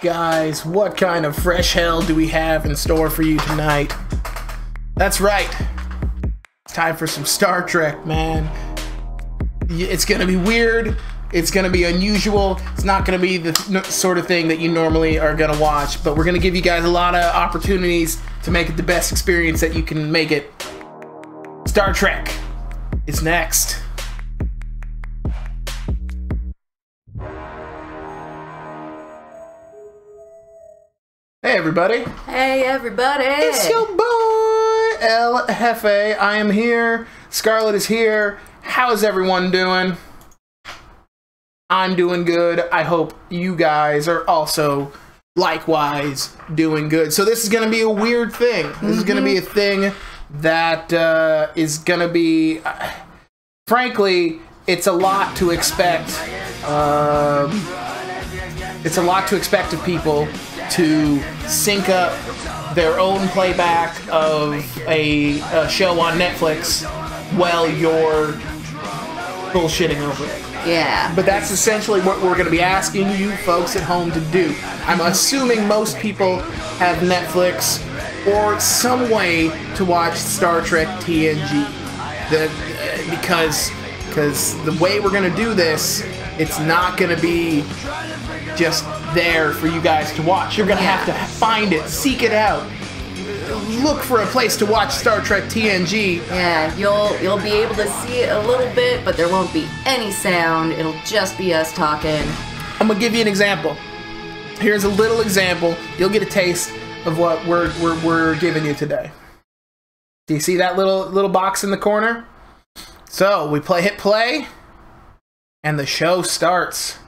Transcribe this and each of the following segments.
Guys, what kind of fresh hell do we have in store for you tonight? That's right. It's time for some Star Trek, man. It's gonna be weird. It's gonna be unusual. It's not gonna be the sort of thing that you normally are gonna watch, but we're gonna give you guys a lot of opportunities to make it the best experience that you can make it. Star Trek is next. Hey everybody. Hey everybody. It's your boy El Hefe. I am here. Scarlet is here. How's everyone doing? I'm doing good. I hope you guys are also likewise doing good. So this is going to be a weird thing. This is going to be a thing that is going to be, frankly, it's a lot to expect. It's a lot to expect of people to sync up their own playback of a show on Netflix while you're bullshitting over it. Yeah. But that's essentially what we're going to be asking you folks at home to do. I'm assuming most people have Netflix or some way to watch Star Trek TNG. Because the way we're going to do this, it's not going to be just there for you guys to watch. You're going to have to find it, seek it out. Look for a place to watch Star Trek TNG. Yeah, you'll be able to see it a little bit, but there won't be any sound. It'll just be us talking. I'm gonna give you an example. Here's a little example. You'll get a taste of what we're giving you today. Do you see that little box in the corner? So we hit play, and the show starts.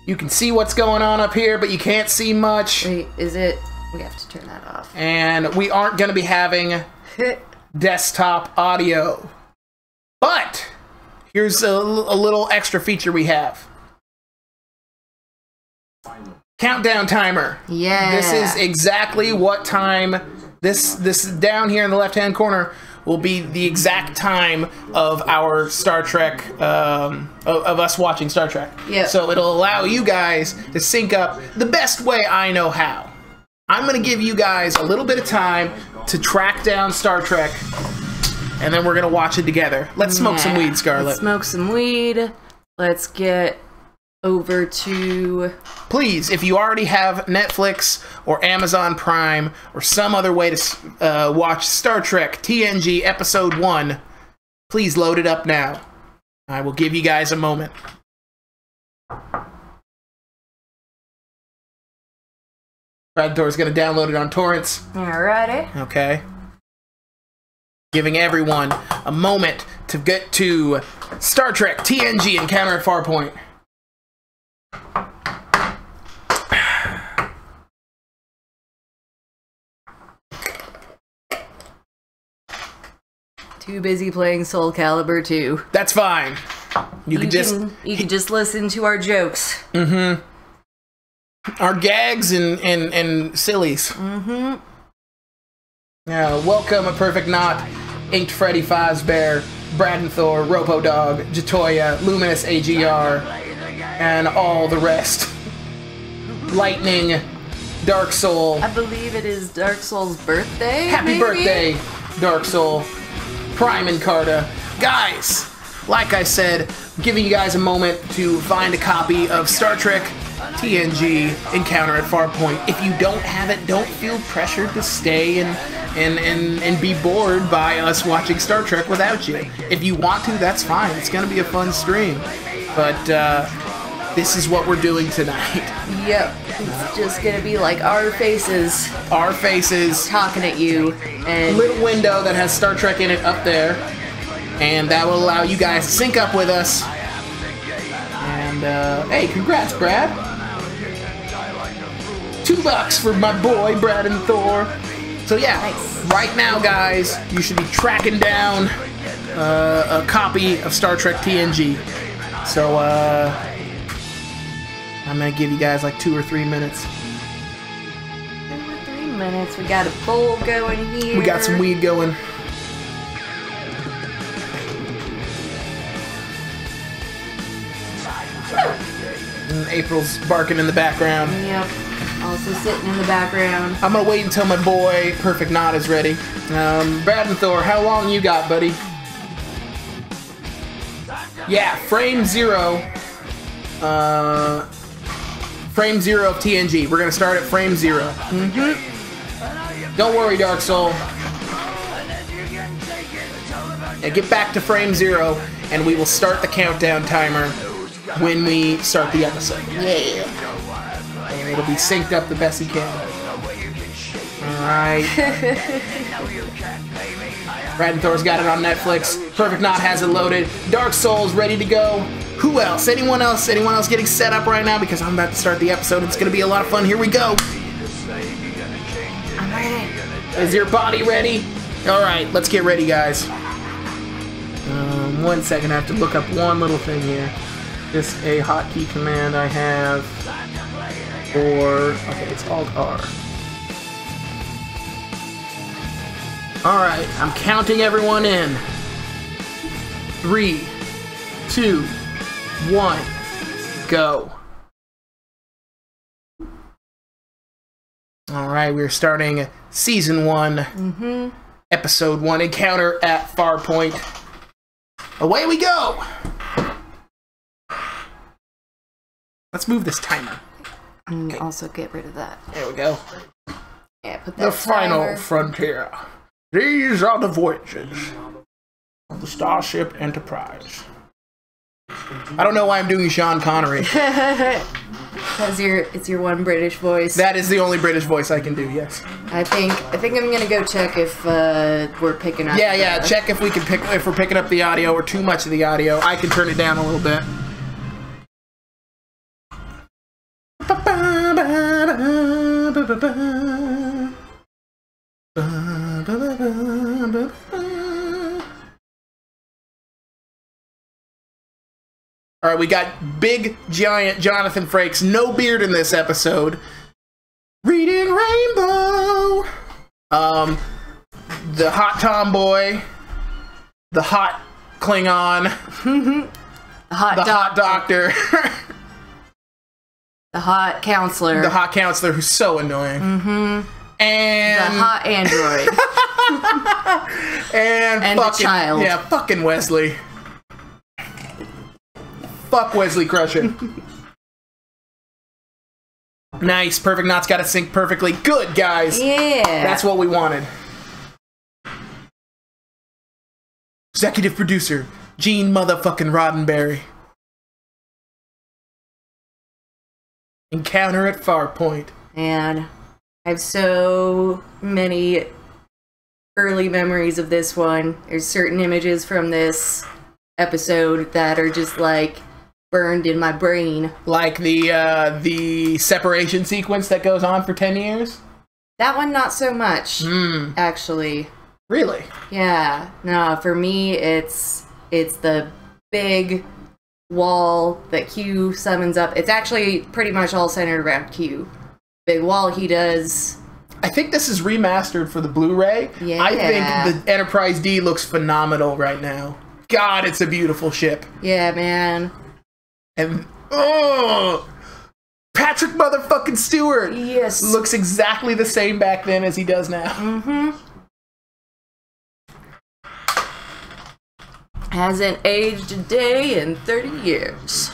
You can see what's going on up here, but you can't see much. Wait, is it? We have to turn that off. And we aren't going to be having desktop audio. But here's a little extra feature we have. Countdown timer. Yeah. This is exactly what time. This down here in the left-hand corner will be the exact time of our Star Trek, of us watching Star Trek. Yeah. So it'll allow you guys to sync up the best way I know how. I'm going to give you guys a little bit of time to track down Star Trek, and then we're going to watch it together. Let's smoke some weed, Scarlet. Let's smoke some weed. Let's get over to... Please, if you already have Netflix or Amazon Prime or some other way to watch Star Trek TNG Episode 1, please load it up now. I will give you guys a moment. Thor's going to download it on torrents. Alrighty. Okay. Giving everyone a moment to get to Star Trek TNG Encounter at Farpoint. Too busy playing Soul Calibur 2. That's fine. You can just listen to our jokes. Mm-hmm. Our gags and sillies. Mm-hmm. Welcome, A Perfect Knot, Inked Freddy Fazbear, Bradenthor, Ropo Dog, Jatoya, Luminous AGR, and all the rest. Lightning, Dark Soul. I believe it is Dark Soul's birthday. Happy birthday, Dark Soul. Prime Encarta. Guys, like I said, I'm giving you guys a moment to find a copy of Star Trek TNG Encounter at Farpoint. If you don't have it, don't feel pressured to stay and be bored by us watching Star Trek without you. If you want to, that's fine. It's going to be a fun stream. But this is what we're doing tonight. Yep. It's just going to be like our faces. Our faces. Talking at you. And little window that has Star Trek in it up there. And that will allow you guys to sync up with us. And, hey, congrats, Brad. $2 for my boy, Brad and Thor. So yeah, nice. Right now, guys, you should be tracking down a copy of Star Trek TNG. So, I'm gonna give you guys like 2 or 3 minutes. 2 or 3 minutes. We got a bowl going here. We got some weed going. And April's barking in the background. Yep. Also sitting in the background. I'm gonna wait until my boy Perfect Knot is ready. Brad and Thor, how long you got, buddy? Yeah, frame zero. Frame 0 of TNG. We're gonna start at frame 0. Mm-hmm. Don't worry, Dark Soul. Yeah, get back to frame 0, and we will start the countdown timer when we start the episode. Yeah. And it'll be synced up the best you can. Alright. Brad and Thor's got it on Netflix. Perfect Knot has it loaded. Dark Soul's ready to go. Who else? Anyone else? Anyone else getting set up right now? Because I'm about to start the episode. It's going to be a lot of fun. Here we go. I'm ready. Is your body ready? Alright, let's get ready, guys. 1 second. I have to look up one little thing here. Just a hotkey command I have for... Okay, it's Alt-R. Alright, I'm counting everyone in. 3, 2, 1, go. Alright, we're starting Season 1, Episode 1, Encounter at Farpoint. Away we go! Let's move this timer. And also get rid of that. There we go. Yeah, put that The final timer. frontier. These are the voyages of the Starship Enterprise. I don't know why I'm doing Sean Connery. Because it's your one British voice. That is the only British voice I can do, yes. I think I'm gonna go check if we're picking up. Yeah, check if we're picking up the audio or too much of the audio. I can turn it down a little bit. All right, we got big, giant Jonathan Frakes, no beard in this episode. Reading Rainbow. The hot tomboy, the hot Klingon, the hot doctor, the hot counselor, who's so annoying, and the hot android, and fucking, the child. Yeah, fucking Wesley. Fuck Wesley Crusher. Nice, perfect knots gotta sync perfectly. Good, guys. Yeah. That's what we wanted. Executive producer, Gene motherfucking Roddenberry. Encounter at Farpoint. And I have so many early memories of this one. There's certain images from this episode that are just like burned in my brain. Like the separation sequence that goes on for 10 years? That one, not so much, actually. Really? Yeah. No, for me, it's the big wall that Q summons up. It's actually pretty much all centered around Q. Big wall he does. I think this is remastered for the Blu-ray. Yeah. I think the Enterprise D looks phenomenal right now. God, it's a beautiful ship. Yeah, man. And, Patrick motherfucking Stewart! Yes. Looks exactly the same back then as he does now. Mm-hmm. Hasn't aged a day in 30 years.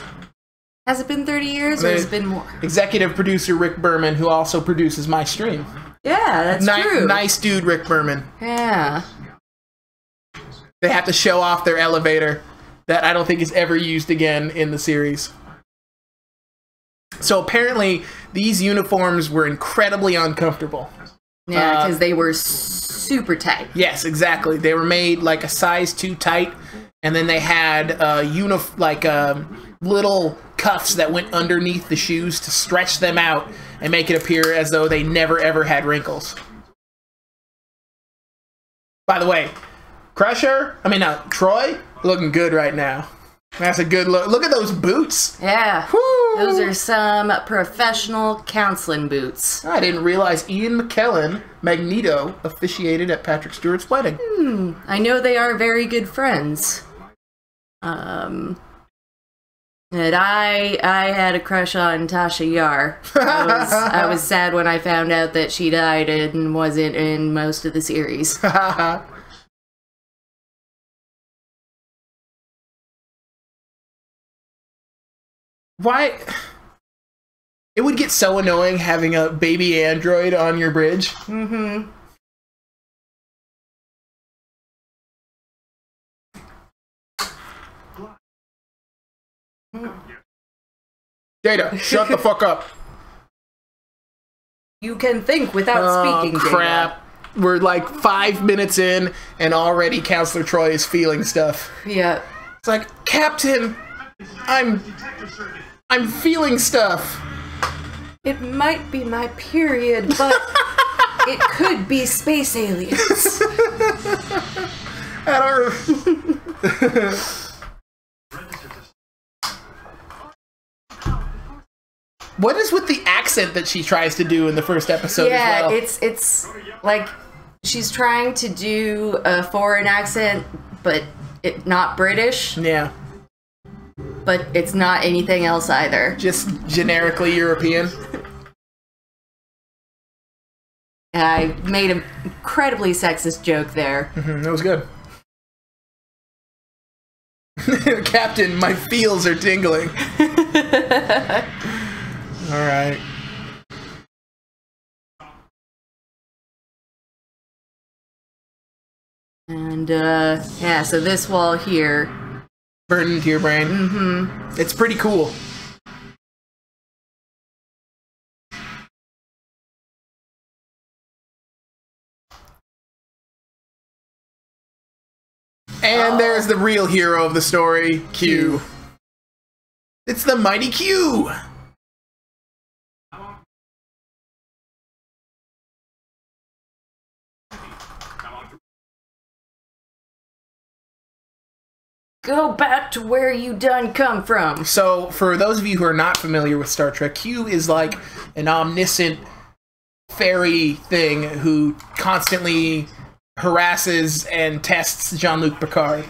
Has it been 30 years or has it been more? Executive producer Rick Berman, who also produces my stream. Yeah, that's true. Nice dude, Rick Berman. Yeah. They have to show off their elevator that I don't think is ever used again in the series. So apparently, these uniforms were incredibly uncomfortable. Yeah, because they were super tight. Yes, exactly. They were made like a size too tight, and then they had little cuffs that went underneath the shoes to stretch them out and make it appear as though they never ever had wrinkles. By the way, Troy, looking good right now. That's a good look. Look at those boots. Yeah. Woo! Those are some professional counseling boots. I didn't realize Ian McKellen, Magneto, officiated at Patrick Stewart's wedding. I know they are very good friends. And I had a crush on Tasha Yar. I was sad when I found out that she died and wasn't in most of the series. Why? It would get so annoying having a baby android on your bridge. Mm-hmm. Data, shut the fuck up. You can think without speaking, crap. Data. We're like 5 minutes in, and already Counselor Troy is feeling stuff. Yeah. It's like, Captain, I'm feeling stuff. It might be my period, but it could be space aliens. What is with the accent that she tries to do in the first episode as well? Yeah, it's like she's trying to do a foreign accent, but not British. Yeah. But it's not anything else either. Just generically European. And I made an incredibly sexist joke there. That was good. Captain, my feels are tingling. Alright. And, yeah, so this wall here. Burned into your brain. Mm-hmm. It's pretty cool. And there's the real hero of the story, Q. It's the mighty Q. Go back to where you done come from. So, for those of you who are not familiar with Star Trek, Q is like an omniscient fairy thing who constantly harasses and tests Jean-Luc Picard.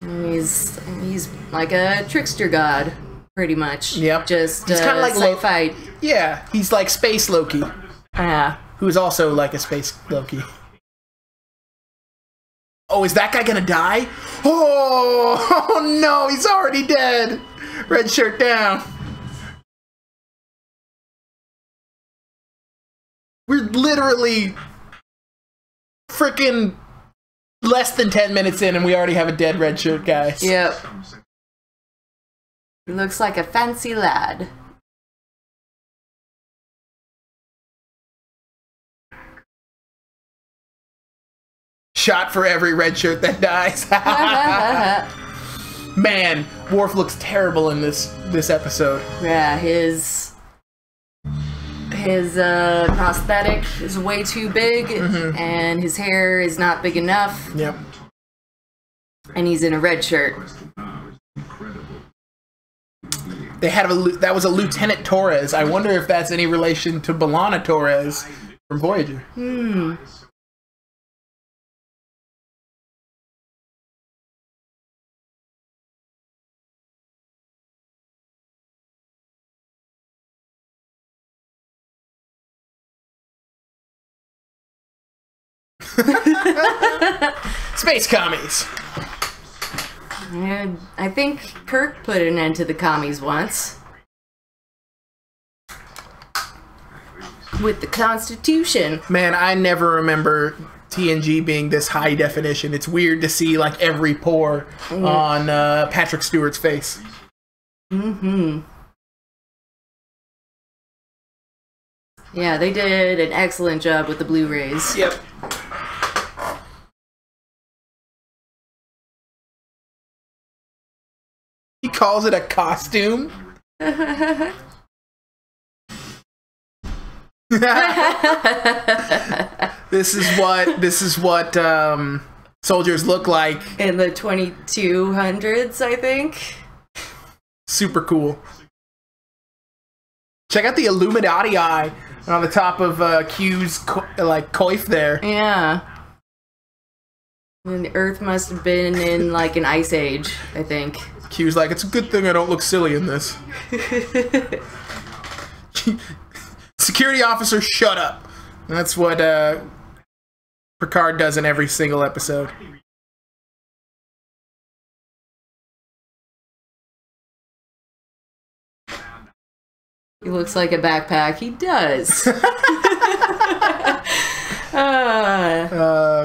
He's like a trickster god, pretty much. Yep. Just he's kind of like sci-fi. Yeah, he's like Space Loki. Who is also like a Space Loki. Oh, is that guy gonna die? Oh no, he's already dead. Red shirt down. We're literally freaking less than 10 minutes in and we already have a dead red shirt guy. Yep. He looks like a fancy lad. Shot for every red shirt that dies. Man, Worf looks terrible in this episode. Yeah, his prosthetic is way too big, and his hair is not big enough. Yep. And he's in a red shirt. They had that was a Lieutenant Torres. I wonder if that's any relation to B'Elanna Torres from Voyager. Space commies. And I think Kirk put an end to the commies once. With the Constitution. Man, I never remember TNG being this high definition. It's weird to see like every pore on Patrick Stewart's face. Yeah, they did an excellent job with the Blu-rays. Yep. He calls it a costume. This is what soldiers look like in the 2200s, I think. Super cool. Check out the Illuminati eye on the top of Q's coif there. Yeah. And the Earth must have been in like an ice age, I think. Q's like, it's a good thing I don't look silly in this. Security officer, shut up. And that's what Picard does in every single episode. He looks like a backpack. He does.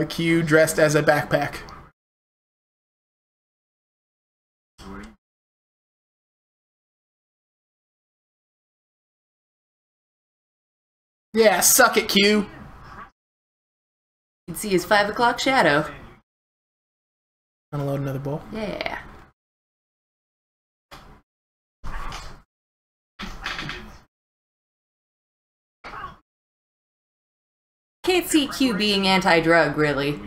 Q dressed as a backpack. Yeah, suck it, Q. You can see his 5 o'clock shadow. Unload another bowl. Yeah. Can't see Q being anti-drug, really.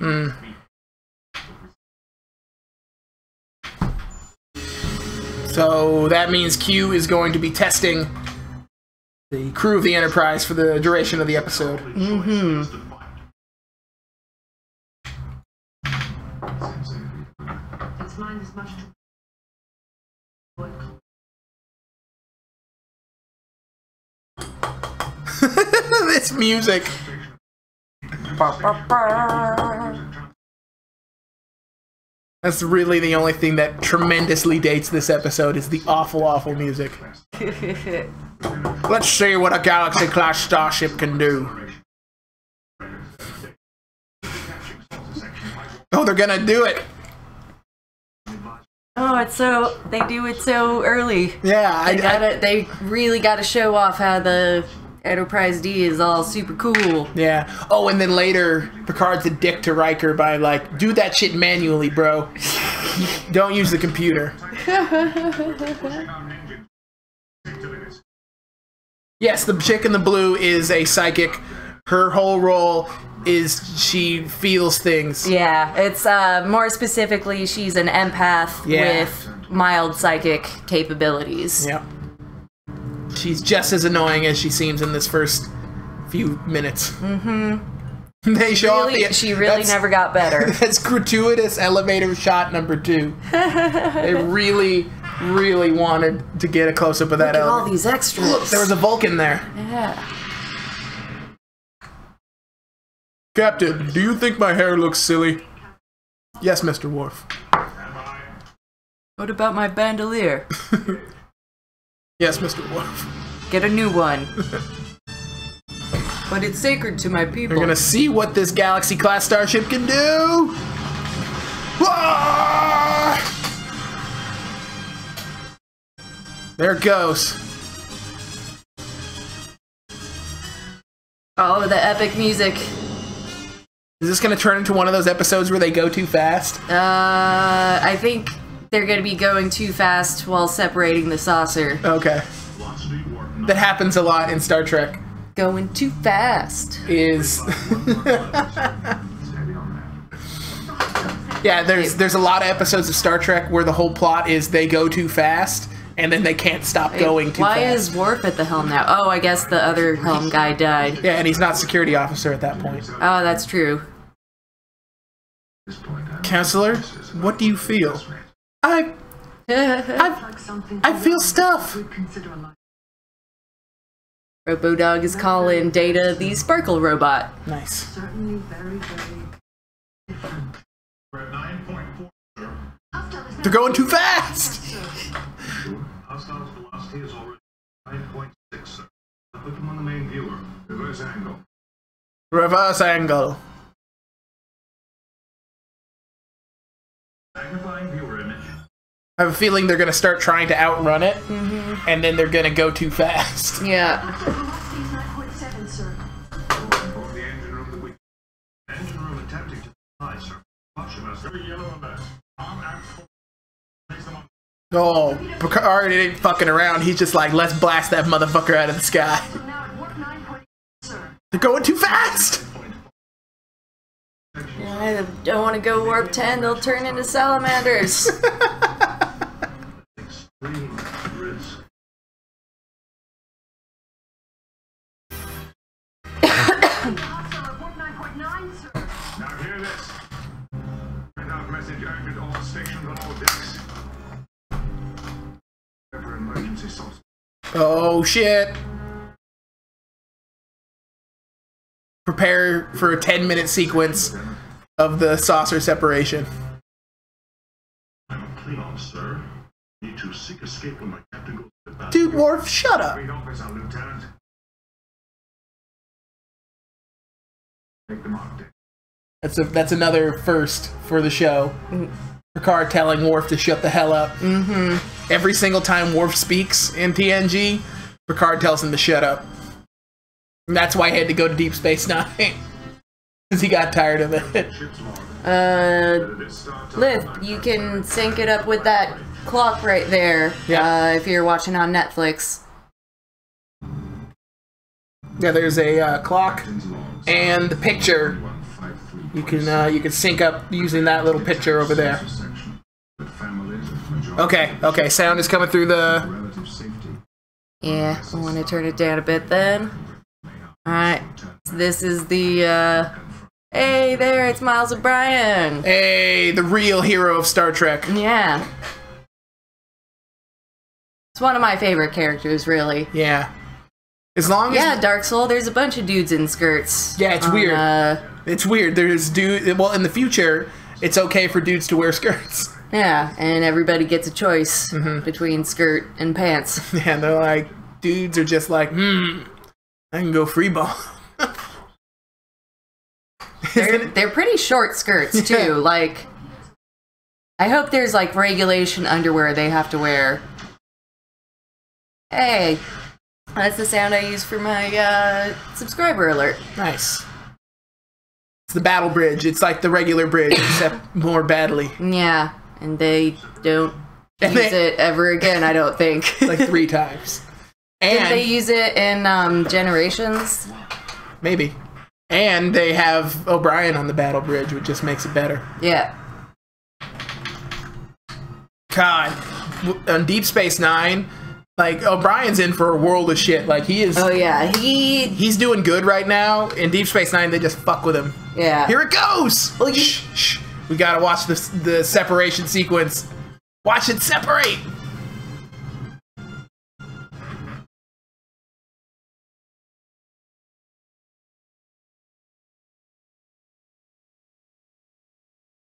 So that means Q is going to be testing the crew of the Enterprise for the duration of the episode. This music. That's really the only thing that tremendously dates this episode is the awful, awful music. Let's see what a Galaxy-class starship can do. Oh, they're gonna do it! Oh, it's so... they do it so early. Yeah, They really gotta show off how the Enterprise D is all super cool. Yeah. Oh, and then later, Picard's a dick to Riker by like, do that shit manually, bro. Don't use the computer. Yes, the chick in the blue is a psychic. Her whole role is she feels things. Yeah, it's more specifically, she's an empath with mild psychic capabilities. Yep. She's just as annoying as she seems in this first few minutes. Mm-hmm. They show off the... She really never got better. That's gratuitous elevator shot number 2. They really, really wanted to get a close-up of that elevator. Look at all these extras. Look, there was a Vulcan there. Yeah. Captain, do you think my hair looks silly? Yes, Mr. Worf. What about my bandolier? Yes, Mr. Worf. Get a new one. But it's sacred to my people. We're gonna see what this Galaxy-class starship can do! Whoa! There it goes. Oh, the epic music. Is this gonna turn into one of those episodes where they go too fast? I think they're gonna be going too fast while separating the saucer. Okay. That happens a lot in Star Trek. Going too fast. Is... Yeah, there's a lot of episodes of Star Trek where the whole plot is they go too fast, and then they can't stop going too fast. Why is Worf at the helm now? Oh, I guess the other helm guy died. Yeah, and he's not security officer at that point. Oh, that's true. Counselor, what do you feel? I feel stuff. Robodog is calling Data the Sparkle Robot. Nice. They're going too fast! Hostiles velocity is already 9.6, sir. Put them on the main viewer. Reverse angle. Reverse angle. Magnifying viewer image. I have a feeling they're gonna start trying to outrun it, and then they're gonna go too fast. Yeah. Velocity is 9.7, sir. Over the engine room, engine room attempting to fly, sir. Watch him as very yellow and best. Arm act full. Place them on. Oh, Picard ain't fucking around. He's just like, let's blast that motherfucker out of the sky. So now at warp 9.0, sir. They're going too fast! I don't want to go warp 10, they'll turn into salamanders. Extreme risk. Warp 9.9, sir. Now hear this. Send out message urgent all stations on all decks. For emergency source. Oh shit. Prepare for a 10-minute sequence of the saucer separation. I'm a Klingon, sir. Need to seek escape when my captain goes to the bathroom. Dude, Worf, shut up. Read officer, Lieutenant. Take them off, Dick. That's another first for the show. Picard telling Worf to shut the hell up. Every single time Worf speaks in TNG, Picard tells him to shut up. And that's why he had to go to Deep Space Nine. Because he got tired of it. Liv, you can sync it up with that clock right there. Yeah. If you're watching on Netflix. Yeah, there's a clock and the picture. You can sync up using that little picture over there. Okay, sound is coming through the... Yeah, I want to turn it down a bit then. Alright, this is the, hey there, it's Miles O'Brien! Hey, the real hero of Star Trek. Yeah. It's one of my favorite characters, really. Yeah. As long as... Yeah, Dark Soul, there's a bunch of dudes in skirts. Yeah, it's weird. It's weird. There's well, in the future, it's okay for dudes to wear skirts. Yeah, and everybody gets a choice between skirt and pants. Yeah, they're like, dudes are just like, I can go free ball. They're pretty short skirts, too. Yeah. Like, I hope there's, like, regulation underwear they have to wear. Hey. That's the sound I use for my subscriber alert. Nice. It's the battle bridge. It's like the regular bridge, except more badly. Yeah, and they don't use it ever again, I don't think. Like 3 times. And did they use it in Generations? Maybe. And they have O'Brien on the battle bridge, which just makes it better. Yeah. God. On Deep Space Nine, like, O'Brien's in for a world of shit. Like, he is... Oh, yeah. He's doing good right now. In Deep Space Nine, they just fuck with him. Yeah. Here it goes! Well, shh, shh. We gotta watch the separation sequence. Watch it separate!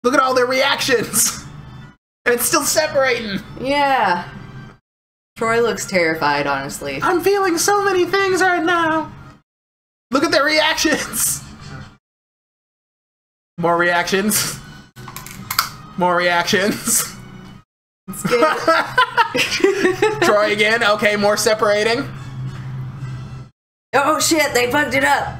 Look at all their reactions! And it's still separating! Yeah. Troy looks terrified, honestly. I'm feeling so many things right now! Look at their reactions! More reactions. More reactions. Troy again. Okay, more separating. Oh shit, they fucked it up!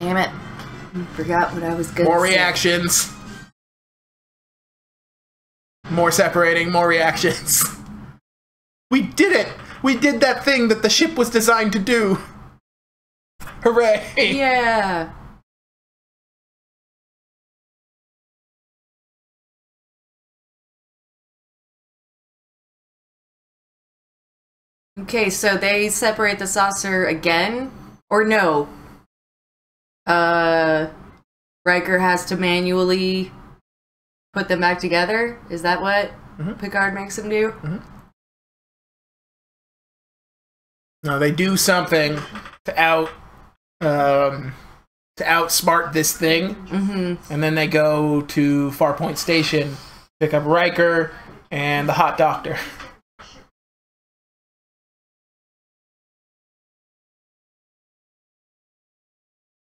Damn it. I forgot what I was gonna say. More reactions. More separating, more reactions. We did it! We did that thing that the ship was designed to do! Hooray! Yeah. Okay, so they separate the saucer again? Or no? Riker has to manually put them back together? Is that what Picard makes him do? No, they do something to outsmart this thing, and then they go to Farpoint Station, pick up Riker and the Hot Doctor.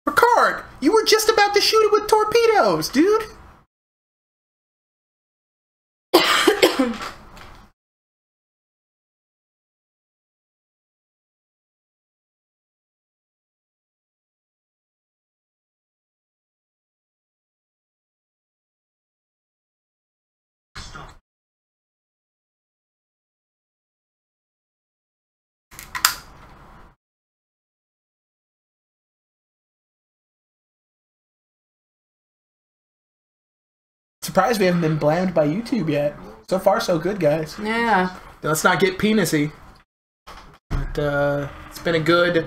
Picard, you were just about to shoot it with torpedoes, dude. Surprised we haven't been blamed by YouTube yet. So far, so good, guys. Yeah. Let's not get penisy. But it's been a good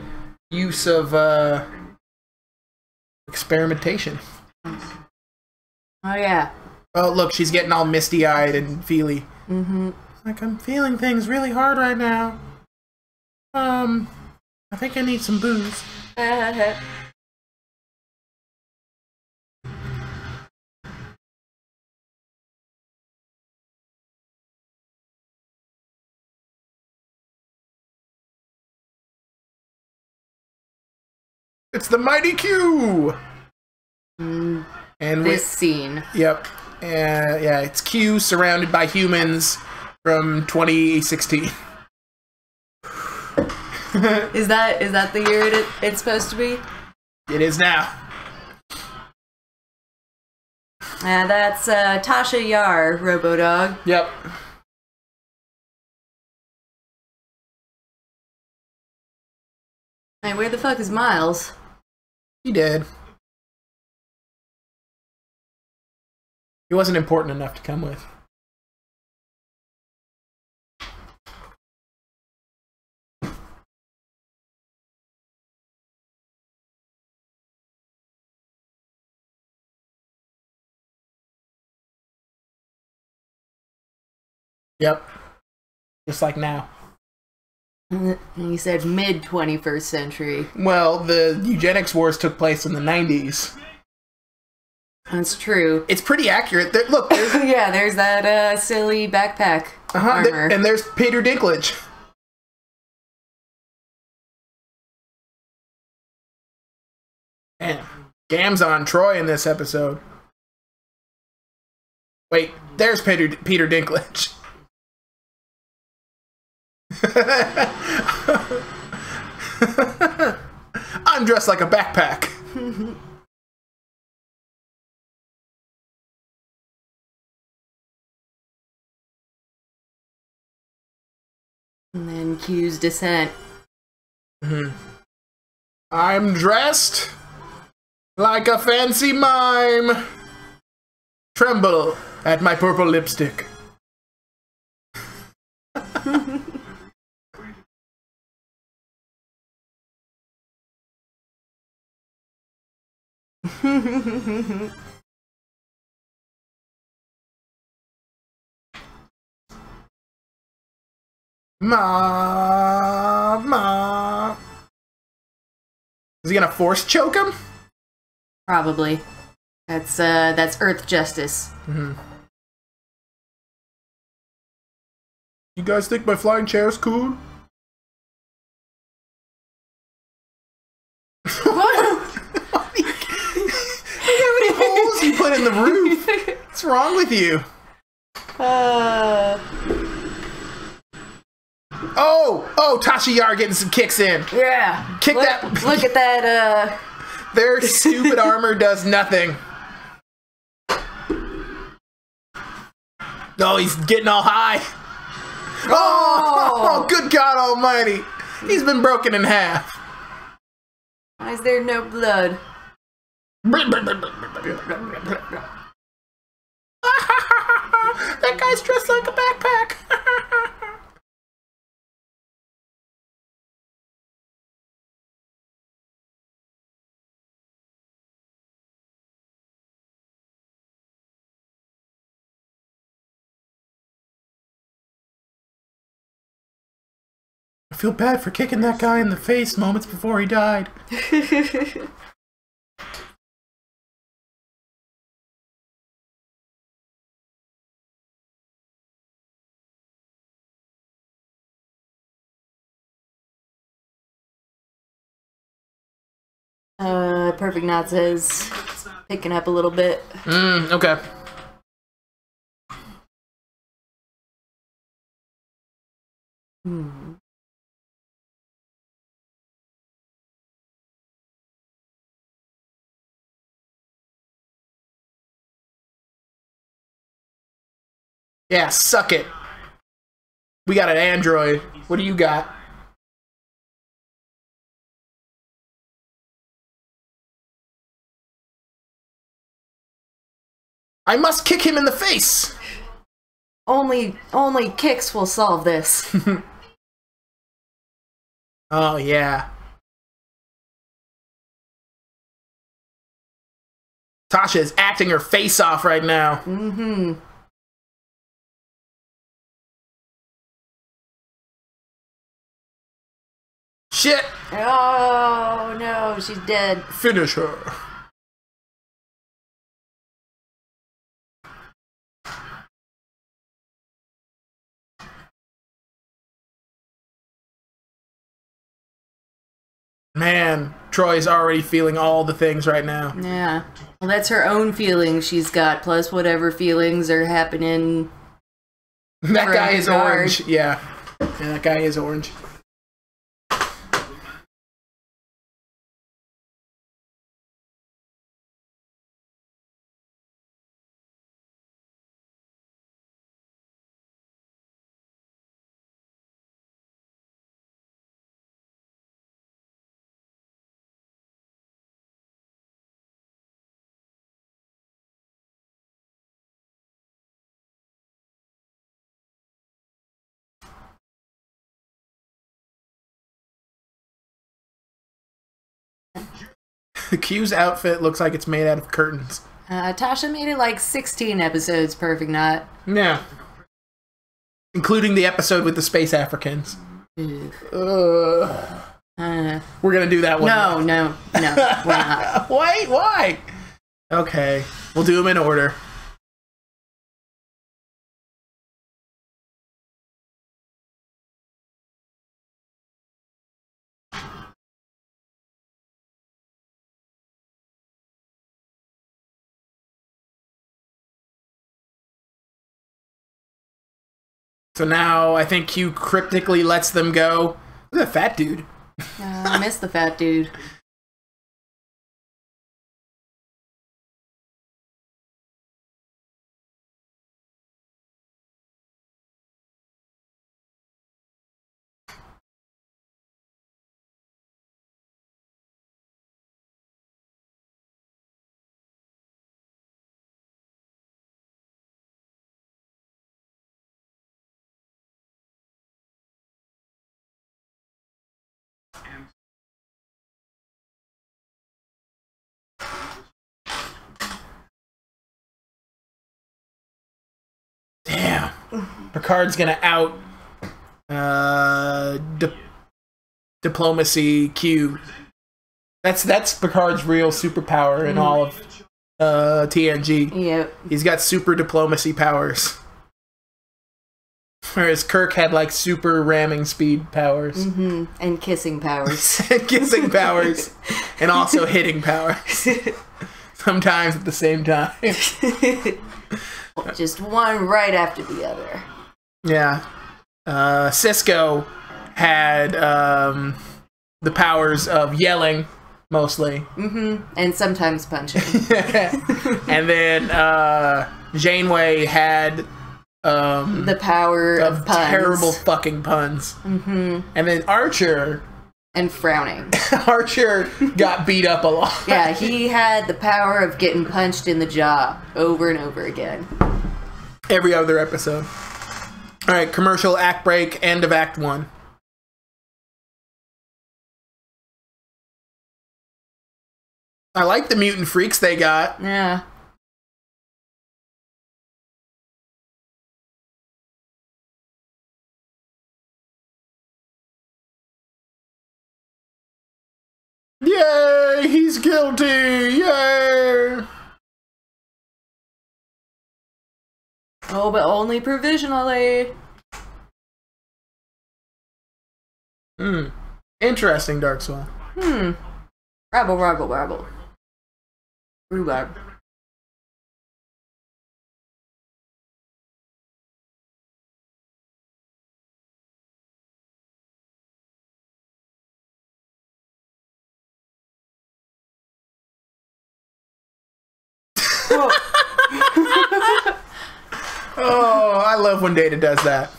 use of experimentation. Oh, yeah. Oh, look, she's getting all misty-eyed and feely. Like, I'm feeling things really hard right now. I think I need some booze. It's the mighty Q! And This scene. Yep. Yeah, it's Q surrounded by humans from 2016. Is that the year it's supposed to be? It is now. That's Tasha Yar, Robodog. Yep. Hey, where the fuck is Miles? He did. He wasn't important enough to come with. Yep. Just like now. He said mid-21st century. Well, the eugenics wars took place in the 90s. That's true. It's pretty accurate. Look, there's... yeah, there's that silly backpack armor. And there's Peter Dinklage. Man, Gam's on Troy in this episode. Wait, there's Peter Dinklage. I'm dressed like a backpack. And then Q's descent. I'm dressed like a fancy mime. Tremble at my purple lipstick. Ma. Is he gonna force choke him? Probably. That's Earth justice. You guys think my flying chair's cool? What? How many holes you put in the roof? What's wrong with you? Oh, Tasha Yar getting some kicks in. Yeah. Kick look, that. Look at that, Their stupid armor does nothing. Oh, he's getting all high. Oh, good God almighty. He's been broken in half. Why is there no blood? That guy's dressed like a backpack. I feel bad for kicking that guy in the face moments before he died. Perfect Knot says picking up a little bit. Okay. Yeah, suck it. We got an android. What do you got? I must kick him in the face. Only kicks will solve this. Oh, yeah. Tasha is acting her face off right now. Shit! Oh no, she's dead. Finish her. Man, Troy's already feeling all the things right now. Yeah. Well, that's her own feelings she's got, plus whatever feelings are happening. That guy is Guard. orange. Yeah, that guy is orange. Q's outfit looks like it's made out of curtains. Tasha made it like 16 episodes, Perfect Knot. Yeah. Including the episode with the Space Africans. We're gonna do that one. No, we're not. Wait, why? Okay, we'll do them in order. So now I think Q cryptically lets them go. Look at that fat dude. I miss the fat dude. Damn. Picard's gonna out diplomacy Q. That's Picard's real superpower in all of TNG. Yep. He's got super diplomacy powers. Whereas Kirk had like super ramming speed powers. And kissing powers. And kissing powers. And also hitting powers. Sometimes at the same time. Just one right after the other. Yeah. Cisco had the powers of yelling, mostly. And sometimes punching. And then Janeway had the power of puns. terrible fucking puns. And then Archer... And frowning. Archer got beat up a lot. Yeah, he had the power of getting punched in the jaw over and over again. Every other episode. Alright, commercial act break, end of Act 1. I like the mutant freaks they got. Yeah. Yay! He's guilty! Yay! Oh, but only provisionally. Interesting, Dark Soul. Rabble, rabble, rabble. Rhubarb. Oh, I love when Data does that.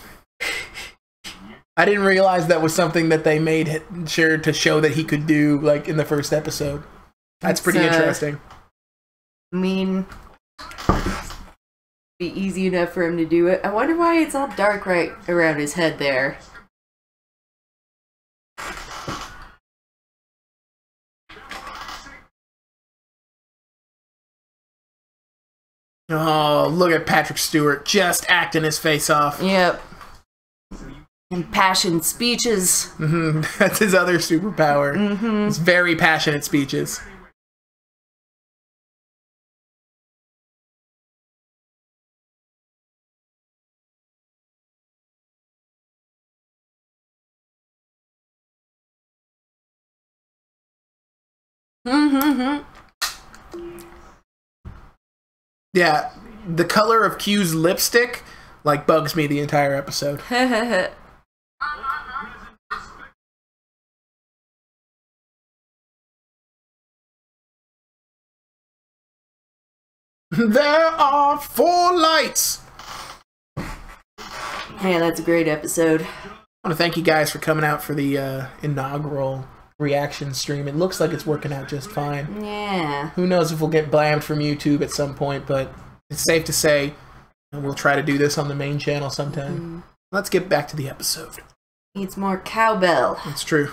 I didn't realize that was something that they made sure to show that he could do, like, in the first episode. That's pretty interesting. I mean, be easy enough for him to do it. I wonder why it's all dark right around his head there. Oh, look at Patrick Stewart just acting his face off. Yep. Impassioned speeches. That's his other superpower. It's very passionate speeches. Yeah, the color of Q's lipstick, like, bugs me the entire episode. There are 4 lights! Yeah, that's a great episode. I want to thank you guys for coming out for the inaugural reaction stream. It looks like it's working out just fine. Yeah. Who knows if we'll get blammed from YouTube at some point, but it's safe to say we'll try to do this on the main channel sometime. Let's get back to the episode. Needs more cowbell. That's true.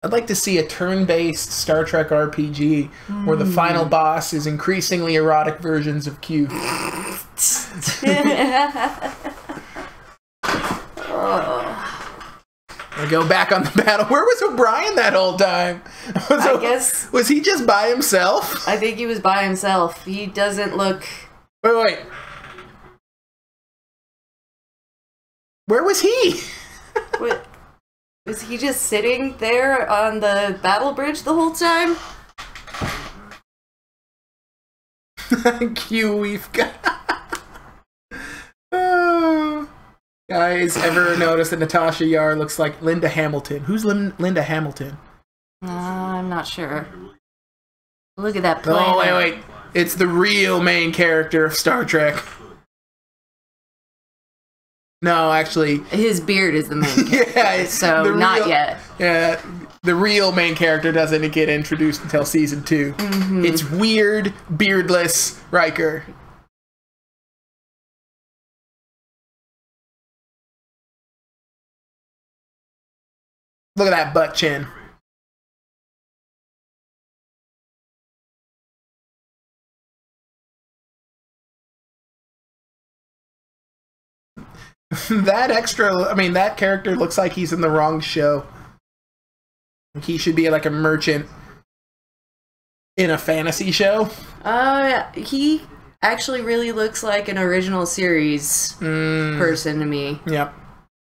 I'd like to see a turn-based Star Trek RPG where the final boss is increasingly erotic versions of Q. I go back on the battle. Where was O'Brien that whole time? Was he just by himself? I think he was by himself. He doesn't look... Wait. Where was he? What? Was he just sitting there on the battle bridge the whole time? Q, we've got... Oh. Guys, ever notice that Natasha Yar looks like Linda Hamilton? Who's Linda Hamilton? I'm not sure. Look at that planet. Oh, wait. It's the real main character of Star Trek. No, actually... His beard is the main character, yeah, so not yet. Yeah, the real main character doesn't get introduced until season 2. Mm-hmm. It's weird, beardless Riker. Look at that butt chin. that character looks like he's in the wrong show. He should be like a merchant in a fantasy show. He actually really looks like an original series person to me. Yep.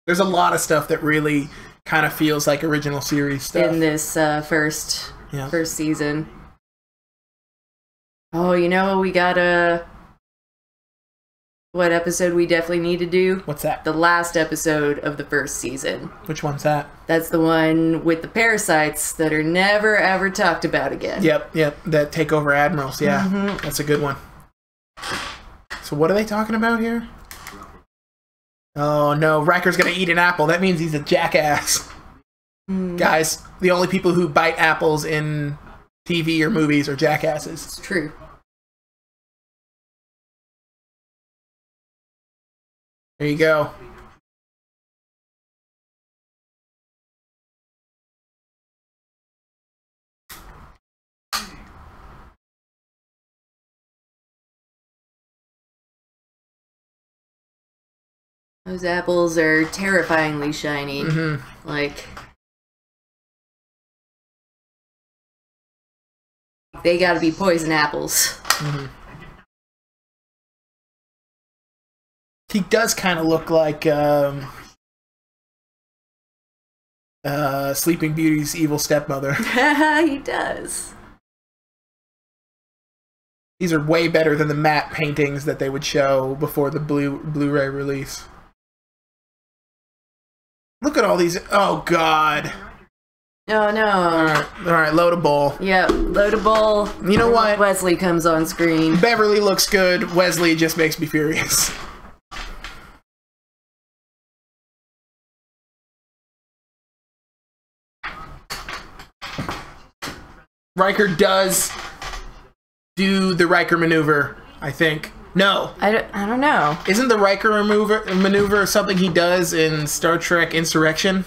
There's a lot of stuff that really kind of feels like original series stuff. In this first season. Oh, you know, we got what episode we definitely need to do? What's that? The last episode of the first season. Which one's that? That's the one with the parasites that are never ever talked about again. Yep. That take over admirals. Yeah, That's a good one. So what are they talking about here? Oh no, Riker's gonna eat an apple. That means he's a jackass. Guys, the only people who bite apples in TV or movies are jackasses. It's true. There you go. Those apples are terrifyingly shiny. Like, they gotta be poison apples. He does kind of look like Sleeping Beauty's evil stepmother. He does. These are way better than the matte paintings that they would show before the Blu-ray release. Look at all these. Oh, God. Oh, no. All right, load a bowl. Yep, load a bowl. You know what? Wesley comes on screen. Beverly looks good. Wesley just makes me furious. Riker does do the Riker maneuver, I think. No. I don't know. Isn't the Riker maneuver something he does in Star Trek Insurrection?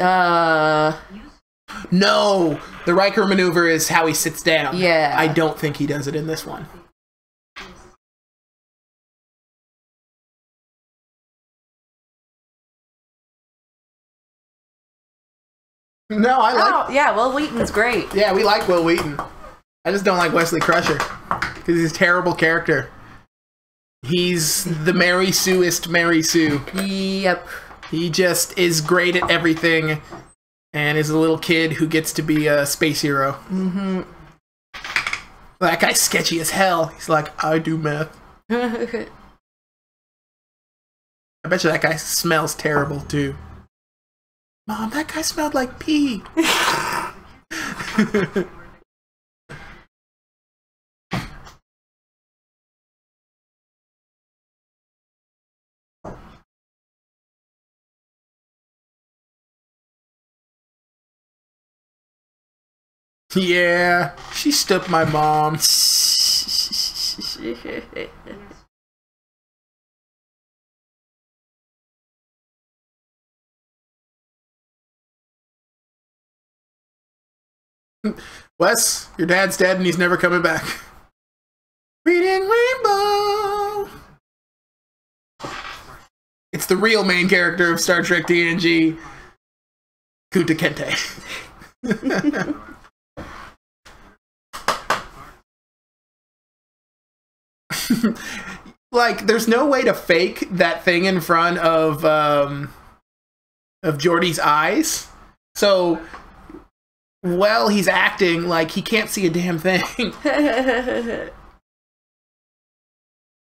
No. The Riker maneuver is how he sits down. Yeah. I don't think he does it in this one. No, I like... Oh, yeah, Will Wheaton's great. Yeah, we like Will Wheaton. I just don't like Wesley Crusher. Because he's a terrible character. He's the Mary Sue-ist Mary Sue. Yep. He just is great at everything. And is a little kid who gets to be a space hero. That guy's sketchy as hell. He's like, I do meth. I bet you that guy smells terrible, too. Mom, that guy smelled like pee. Yeah, she stooped my mom. Wes, your dad's dead and he's never coming back. Reading Rainbow! It's the real main character of Star Trek TNG, Kunta Kinte. like, there's no way to fake that thing in front of Geordi's eyes. So, well, he's acting like he can't see a damn thing.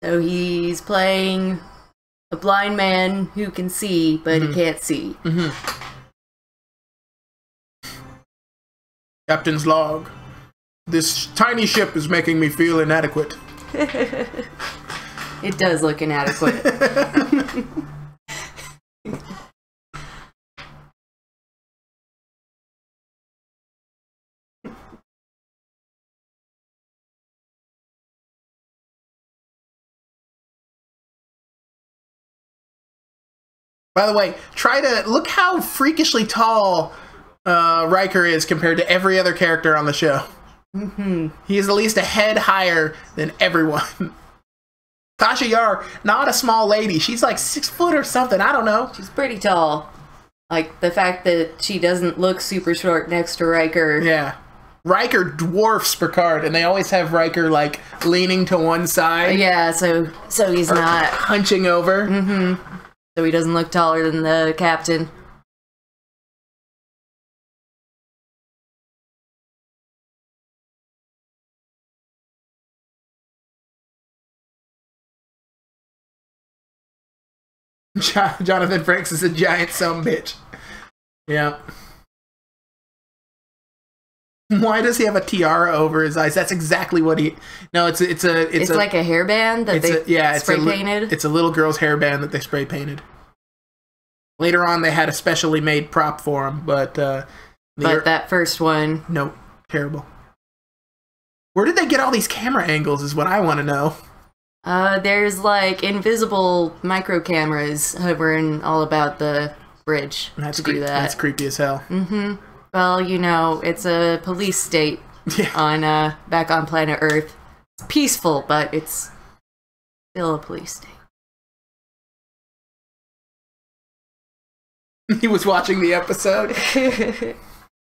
So he's playing a blind man who can see, but he can't see. Captain's log. This tiny ship is making me feel inadequate. It does look inadequate. By the way, try to look how freakishly tall Riker is compared to every other character on the show. He is at least a head higher than everyone. Tasha Yar, not a small lady. She's like 6 foot or something. I don't know. She's pretty tall. Like, the fact that she doesn't look super short next to Riker. Yeah. Riker dwarfs Picard, and they always have Riker, like, leaning to one side. Yeah, so he's not hunching over. So he doesn't look taller than the captain. Jonathan Frakes is a giant sumbitch. Yeah. Why does he have a tiara over his eyes? That's exactly what he. No, it's like a hairband that they spray painted. It's a little girl's hairband that they spray painted. Later on, they had a specially made prop for him, but that first one, no, terrible. Where did they get all these camera angles? Is what I want to know. There's like invisible micro cameras hovering all about the bridge to do that. That's creepy as hell. Well, you know, it's a police state on back on planet Earth. It's peaceful, but it's still a police state. He was watching the episode.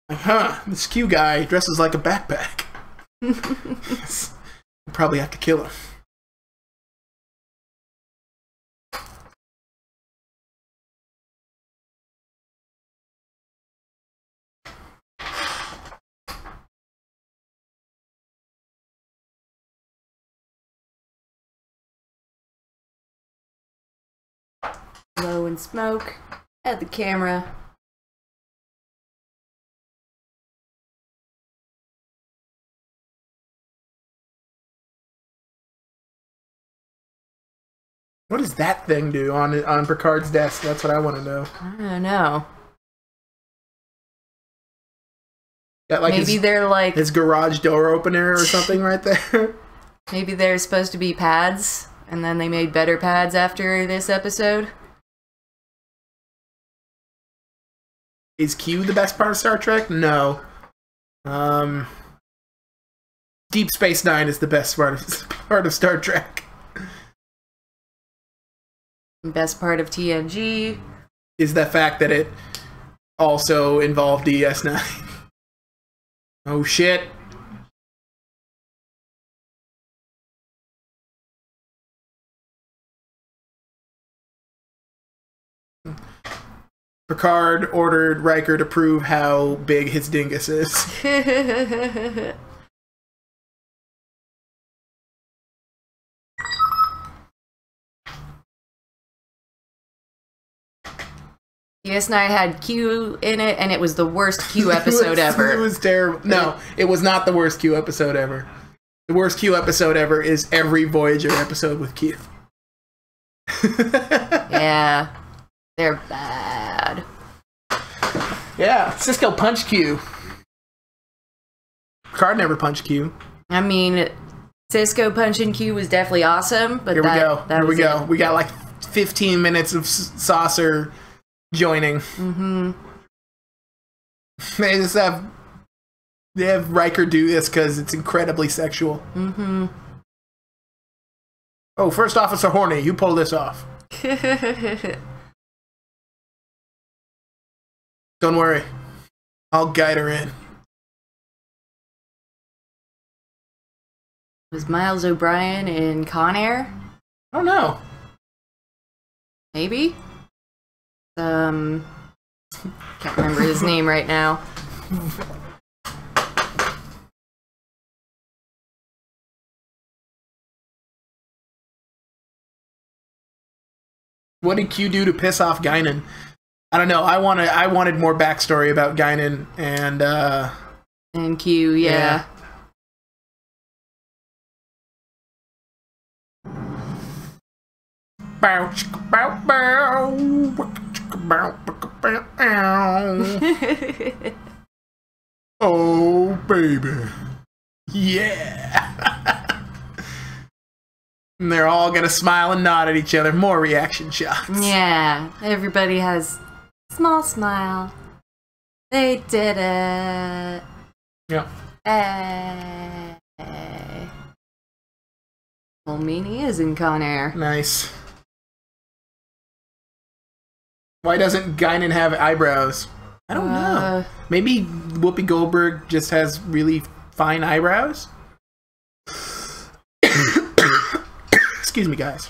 Like, this Q guy dresses like a backpack. We'll probably have to kill him. Blow and smoke at the camera. What does that thing do on Picard's desk? That's what I want to know. I don't know. Got like maybe they're like his garage door opener or something right there. Maybe they're supposed to be pads, and then they made better pads after this episode. Is Q the best part of Star Trek? No. Deep Space Nine is the best part of Star Trek. Best part of TNG is the fact that it also involved DS9. Oh shit. Picard ordered Riker to prove how big his dingus is. DS9 had Q in it, and it was the worst Q episode ever. It was terrible. No, it was not the worst Q episode ever. The worst Q episode ever is every Voyager episode with Q. Yeah, they're bad. Yeah, Cisco punched Q. Picard never punched Q. I mean, Cisco punching Q was definitely awesome, but Here we go. We got like 15 minutes of saucer joining. They just have Riker do this because it's incredibly sexual. Oh, First Officer Horny, you pull this off. Don't worry, I'll guide her in. Was Miles O'Brien in Con Air? I don't know. Maybe? Can't remember his name right now. What did Q do to piss off Guinan? I don't know. I wanted more backstory about Guinan and Q, yeah. Oh, baby. Yeah. And they're all gonna smile and nod at each other. More reaction shots. Yeah, everybody has a small smile. They did it. Yep. Hey. Well, Meanie is in Con Air. Nice. Why doesn't Guinan have eyebrows? I don't know. Maybe Whoopi Goldberg just has really fine eyebrows? Excuse me, guys.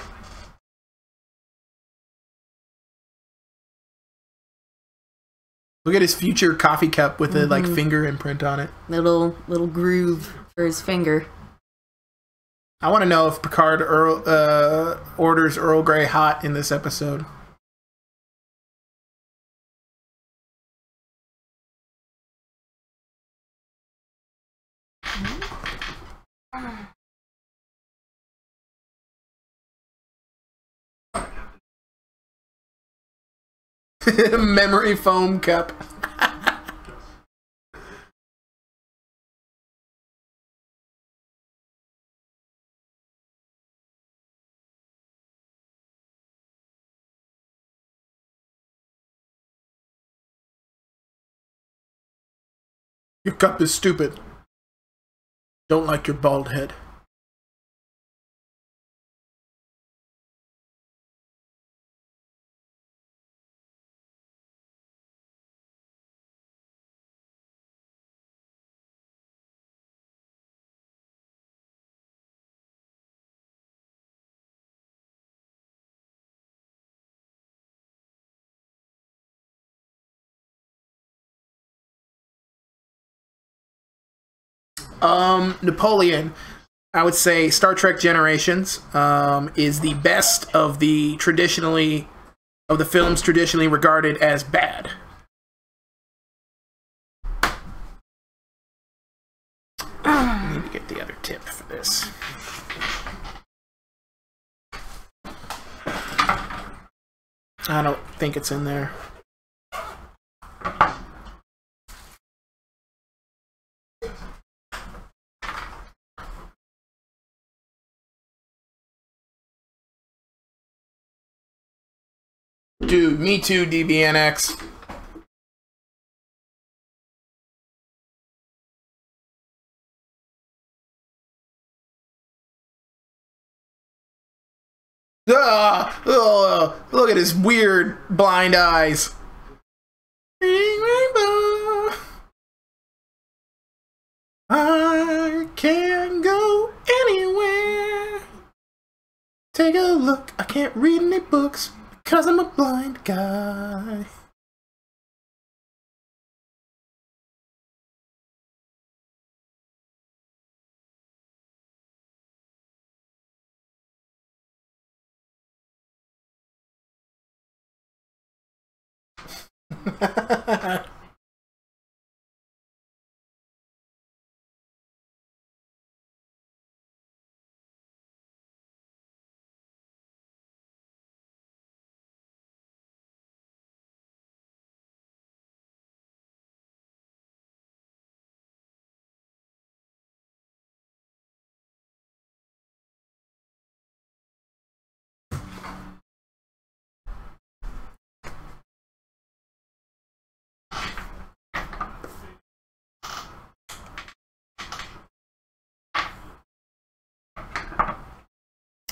Look at his future coffee cup with a like finger imprint on it. Little groove for his finger. I want to know if Picard orders Earl Grey hot in this episode. Memory foam cup. Your cup is stupid. Don't like your bald head. Napoleon, I would say Star Trek Generations is the best of the films traditionally regarded as bad. I need to get the other tip for this. I don't think it's in there. Dude, me too, DBNX. Look at his weird blind eyes. Rainbow. I can go anywhere. Take a look. I can't read any books because I'm a blind guy.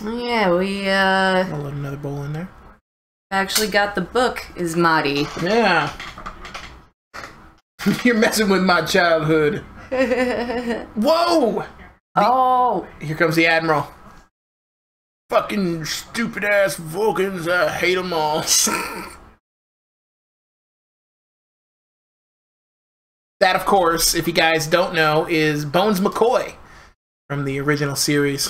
Yeah, we I'll let another bowl in there. actually got the book, is Mahdi. Yeah. You're messing with my childhood. Whoa! Oh! Here comes the Admiral. Fucking stupid ass Vulcans, I hate them all. That, of course, if you guys don't know, is Bones McCoy from the original series.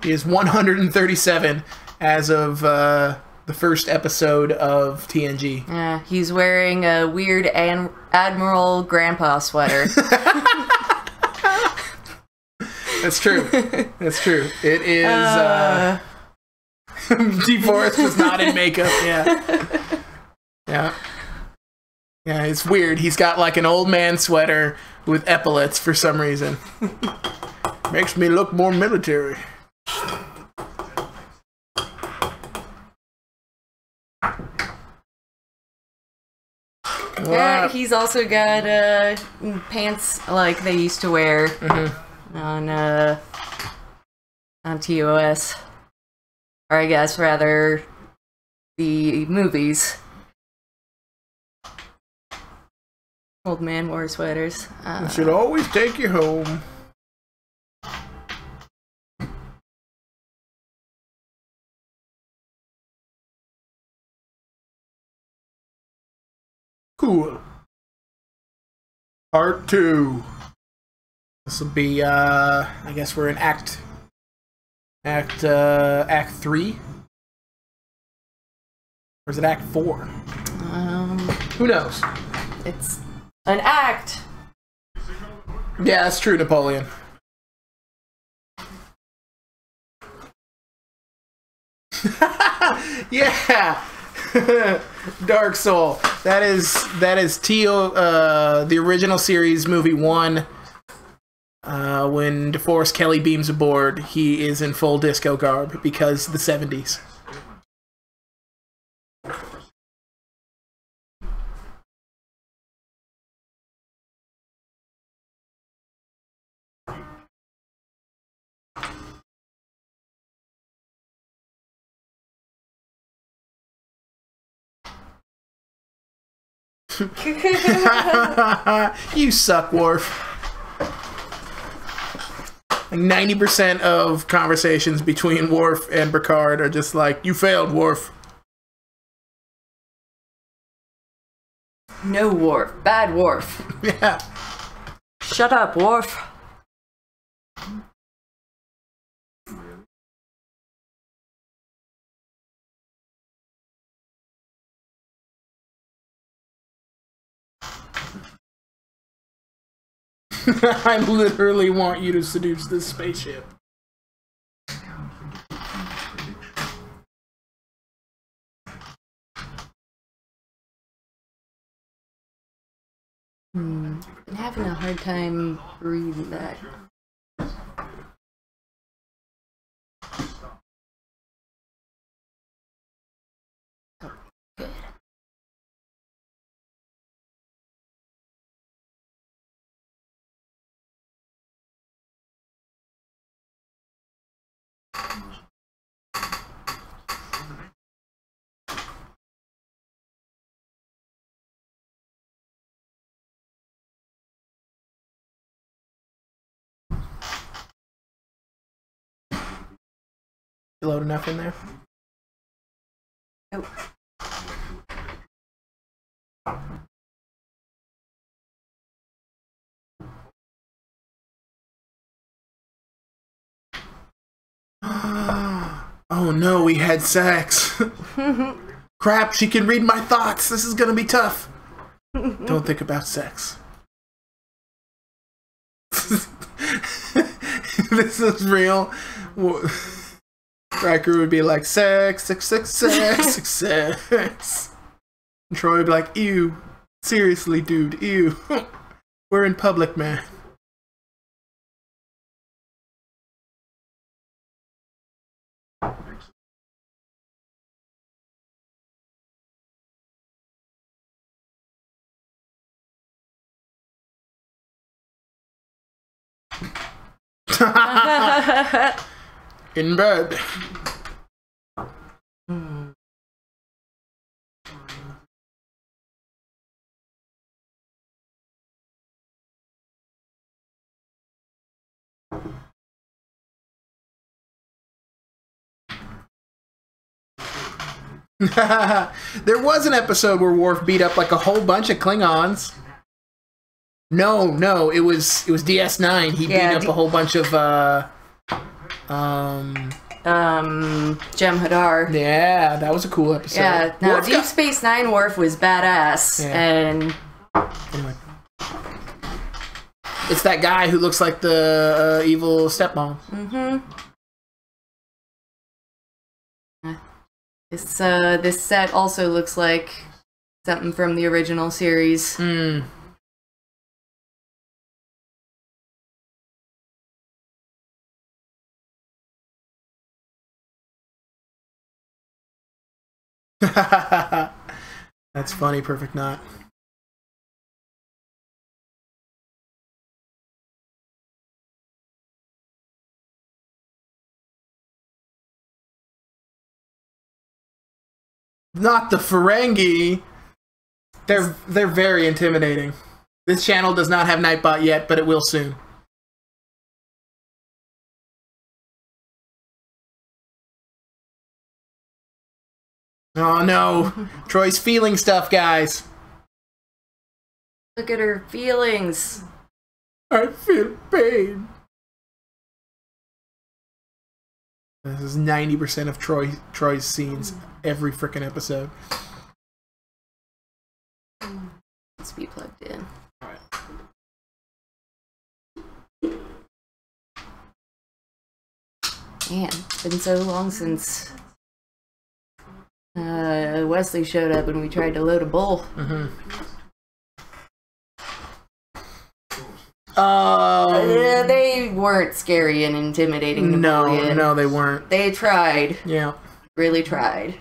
He is 137 as of the first episode of TNG. Yeah, he's wearing a weird Admiral Grandpa sweater. That's true. That's true. It is... DeForest was not in makeup, yeah. Yeah. Yeah, it's weird. He's got like an old man sweater with epaulets for some reason. Makes me look more military. Yeah, he's also got pants like they used to wear on TOS. Or I guess rather the movies. Old man wore sweaters. I should always take you home. Cool. Part 2. This will be, I guess we're in Act 3? Or is it Act 4? Who knows? It's an act. Yeah, that's true, Napoleon. Yeah. Dark Soul. That is the original series movie 1. When DeForest Kelley beams aboard, he is in full disco garb because the 70s. You suck, Worf. Like 90% of conversations between Worf and Picard are just like, you failed, Worf. No, Worf. Bad Worf. Yeah. Shut up, Worf. I literally want you to seduce this spaceship. I'm having a hard time reading that. Oh, good. You load enough in there? Oh. Oh no, we had sex. Crap, she can read my thoughts. This is gonna be tough. Don't think about sex. This is real. Riker would be like, sex, sex, sex, sex, sex, sex. And Troy would be like, ew. Seriously, dude, ew. We're in public, man. In bed. There was an episode where Worf beat up like a whole bunch of Klingons. No, it was DS9. He beat up a whole bunch of Jem'Hadar. Yeah, that was a cool episode. Yeah, no, Deep Space Nine Worf was badass, and anyway, it's that guy who looks like the evil stepmom. This set also looks like something from the original series. That's funny, Perfect Knot. Not the Ferengi. They're very intimidating. This channel does not have Nightbot yet, but it will soon. Oh no, Troy's feeling stuff, guys. Look at her feelings. I feel pain. This is 90% of Troy's scenes every frickin' episode. Let's be plugged in. Alright. Man, it's been so long since Wesley showed up and we tried to load a bull. They weren't scary and intimidating. No, they weren't. They tried. Yeah. Really tried.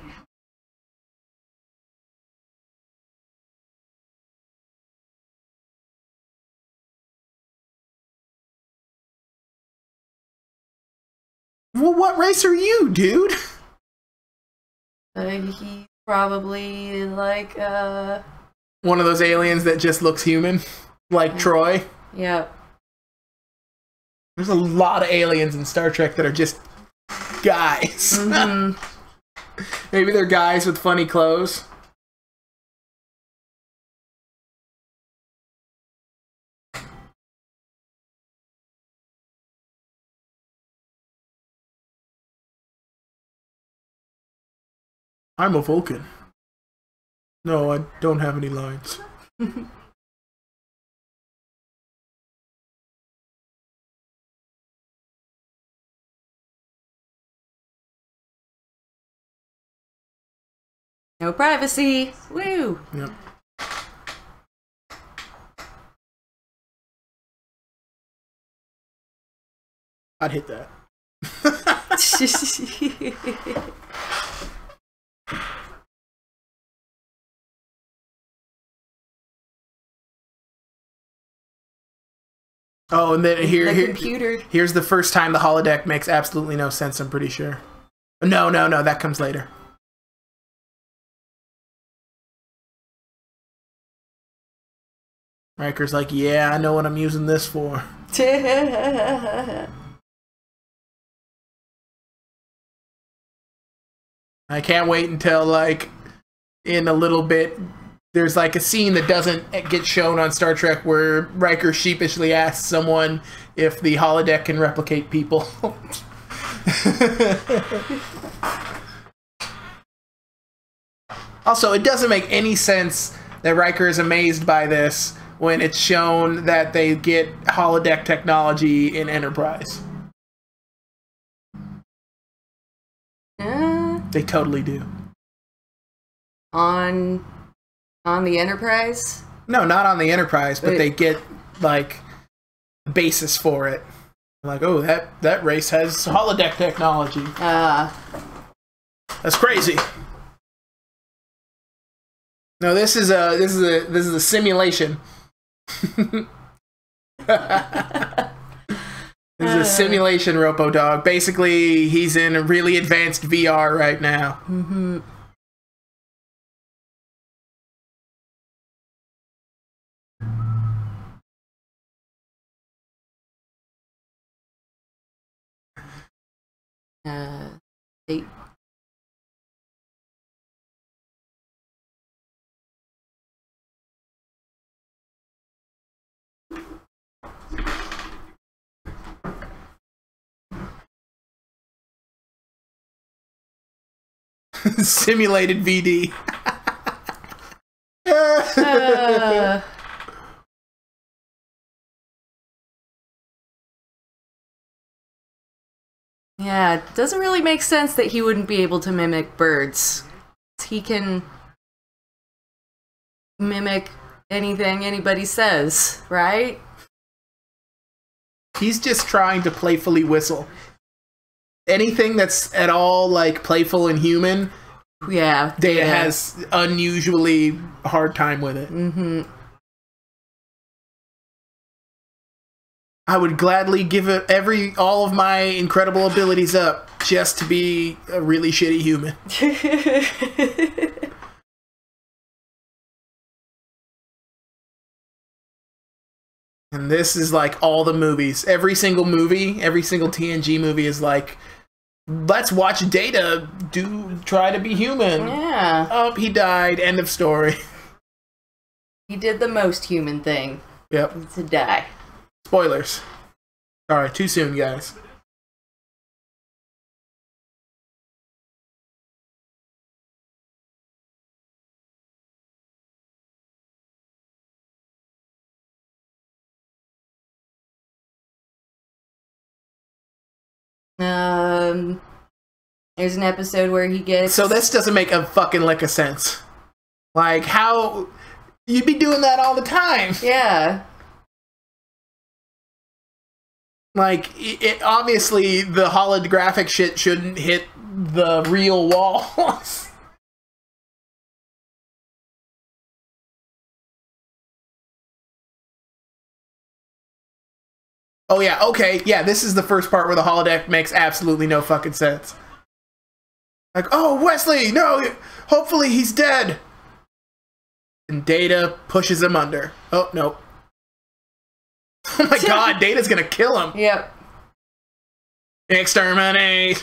Well, what race are you, dude? He's probably like, one of those aliens that just looks human, like Troy. Yep. There's a lot of aliens in Star Trek that are just guys. Maybe they're guys with funny clothes. I'm a Vulcan. No, I don't have any lines. No privacy. Woo. Yep. I'd hit that. Oh, and then here's the first time the holodeck makes absolutely no sense, I'm pretty sure. No, that comes later. Riker's like, yeah, I know what I'm using this for. I can't wait until, like, in a little bit, there's like a scene that doesn't get shown on Star Trek where Riker sheepishly asks someone if the holodeck can replicate people. Also, it doesn't make any sense that Riker is amazed by this when it's shown that they get holodeck technology in Enterprise. They totally do. On the Enterprise? No, not on the Enterprise, but they get, like, basis for it. Like, oh, that race has holodeck technology. That's crazy. No, this is a simulation. This is a simulation, Ropo Dog. Basically, he's in a really advanced VR right now. Simulated VD. Yeah, it doesn't really make sense that he wouldn't be able to mimic birds. He can mimic anything anybody says, right? He's just trying to playfully whistle. Anything that's at all like playful and human, yeah, Data has unusually hard time with it. Mm-hmm. I would gladly give it all of my incredible abilities up just to be a really shitty human. And this is like all the movies. Every single TNG movie is like, let's watch Data try to be human. Yeah. Oh, he died. End of story. He did the most human thing. Yep. To die. Spoilers. Sorry, too soon, guys. There's an episode where he gets... So this doesn't make a fucking lick of sense. Like, how... You'd be doing that all the time. Yeah. Like, it obviously, the holographic shit shouldn't hit the real walls. Oh yeah, okay, yeah, this is the first part where the holodeck makes absolutely no fucking sense. Like, oh, Wesley, no, hopefully he's dead. And Data pushes him under. Oh, no. Oh my god, Data's gonna kill him. Yep. Exterminate.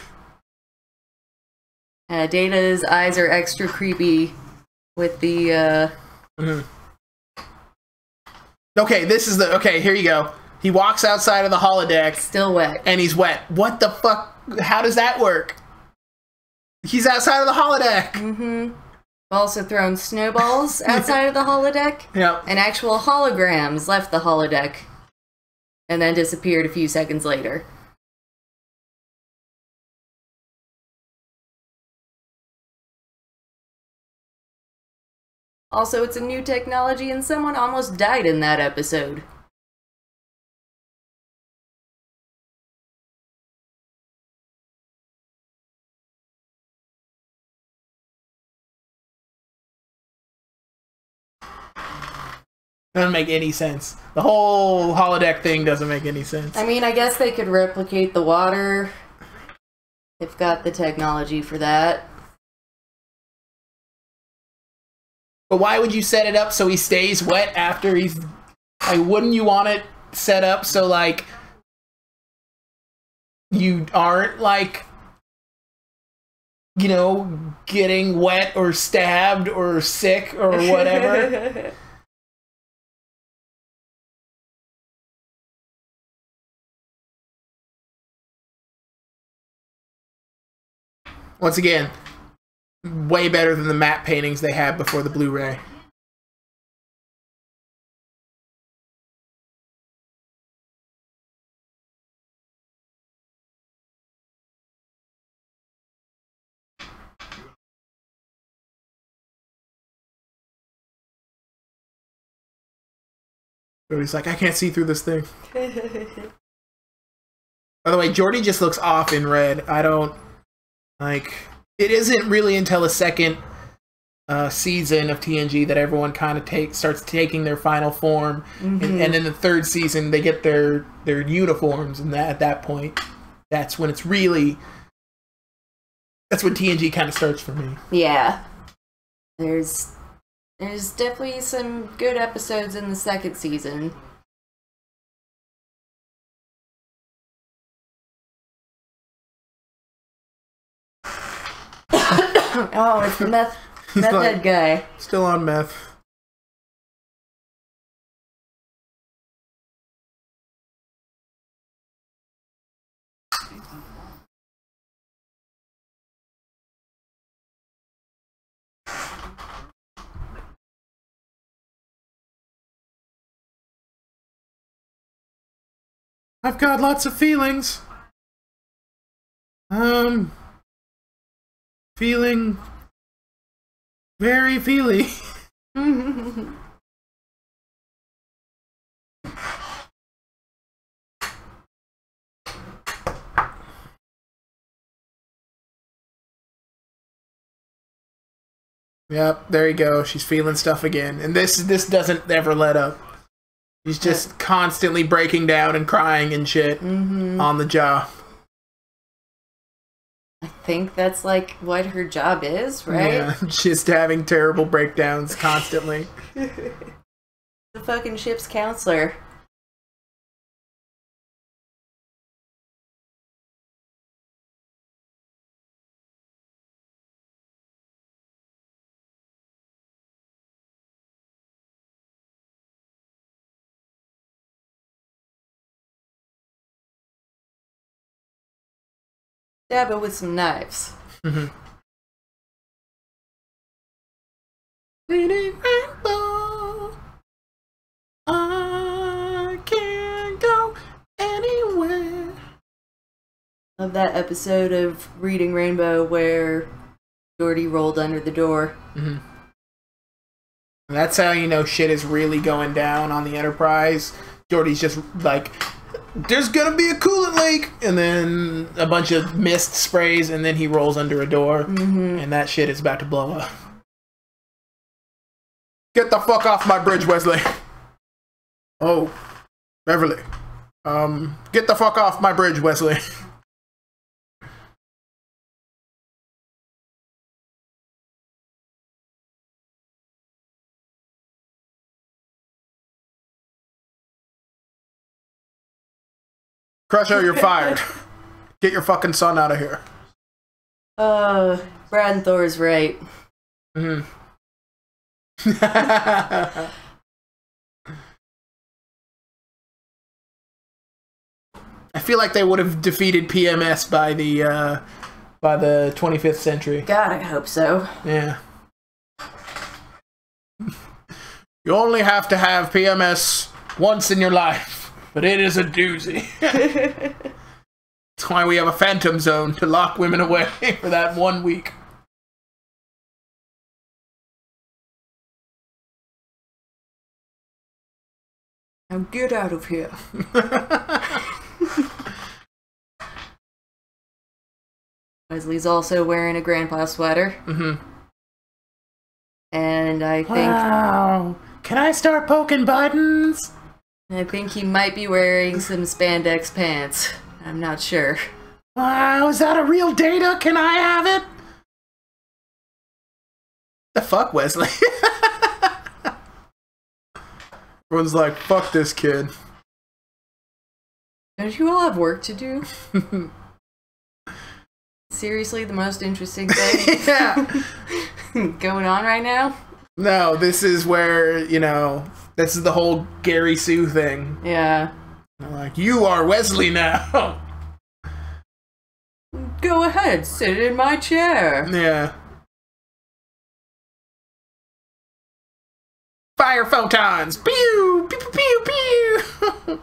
Data's eyes are extra creepy with the, Okay, this is the... Okay, here you go. He walks outside of the holodeck. Still wet. And he's wet. What the fuck? How does that work? He's outside of the holodeck. Mm-hmm. Also thrown snowballs outside of the holodeck. Yep. And actual holograms left the holodeck. And then disappeared a few seconds later. Also, it's a new technology and someone almost died in that episode. Doesn't make any sense. The whole holodeck thing doesn't make any sense. I mean, I guess they could replicate the water. They've got the technology for that. But why would you set it up so he stays wet after he's... Like, wouldn't you want it set up so, like, you aren't, like, you know, getting wet or stabbed or sick or whatever? Once again, way better than the matte paintings they had before the Blu-ray. Jordy's like, I can't see through this thing. By the way, Jordy just looks off in red. I don't... Like, it isn't really until the second season of TNG that everyone kind of starts taking their final form, and in the third season they get their uniforms, and at that point, that's when it's really... That's when TNG kind of starts for me. Yeah. There's definitely some good episodes in the second season. Oh, it's the meth head guy. Still on meth. I've got lots of feelings. Feeling very feely. Yep, there you go. She's feeling stuff again. And this doesn't ever let up. She's just constantly breaking down and crying and shit on the job. I think that's like what her job is, right? Yeah, just having terrible breakdowns constantly. The fucking ship's counselor. Stab it with some knives. Bleeding rainbow, I can't go anywhere. Love that episode of Reading Rainbow where Geordi rolled under the door. That's how you know shit is really going down on the Enterprise. Geordi's just like, there's gonna be a coolant leak, and then a bunch of mist sprays, and then he rolls under a door, and that shit is about to blow up. Get the fuck off my bridge, Wesley. Oh, Beverly. Get the fuck off my bridge, Wesley. Crusher, you're fired. Get your fucking son out of here. Brad Thor's right. I feel like they would have defeated PMS by the 25th century. God, I hope so. Yeah. You only have to have PMS once in your life, but it is a doozy. That's why we have a phantom zone to lock women away for that 1 week. Now get out of here. Wesley's also wearing a grandpa sweater. And I think... Wow. Can I start poking buttons? I think he might be wearing some spandex pants. I'm not sure. Wow, is that a real data? Can I have it? The fuck, Wesley? Everyone's like, fuck this kid. Don't you all have work to do? Seriously, the most interesting thing Yeah. going on right now? No, this is where, you know, this is the whole Gary Sue thing. Yeah. They're like, you are Wesley now. Go ahead, sit in my chair. Yeah. Fire photons! Pew! Pew, pew, pew, pew!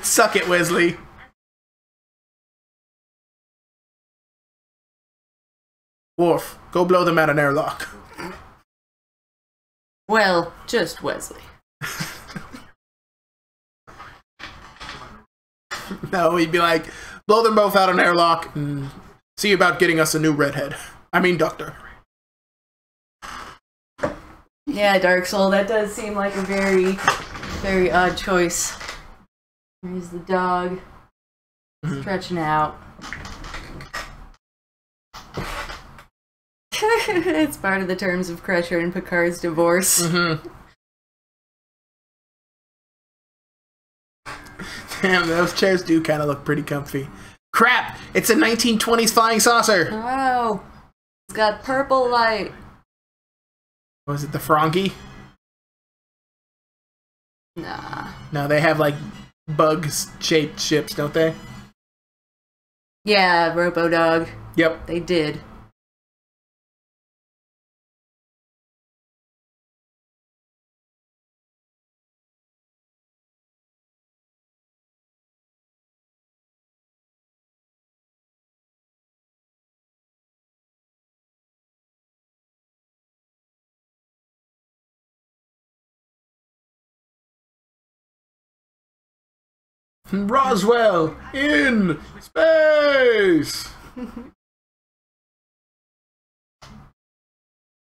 Suck it, Wesley. Worf, go blow them out an airlock. Well, just Wesley. No, he'd be like, blow them both out an airlock and see about getting us a new redhead. I mean, doctor. Yeah, Dark Soul, that does seem like a very, very odd choice. There's the dog stretching out. It's part of the terms of Crusher and Picard's divorce. Damn, those chairs do kind of look pretty comfy. Crap! It's a 1920s flying saucer! Oh, it's got purple light. Was it the Frankie? Nah. No, they have like bug-shaped ships, don't they? Yeah, Robo-Dog. Yep. They did. Roswell in space.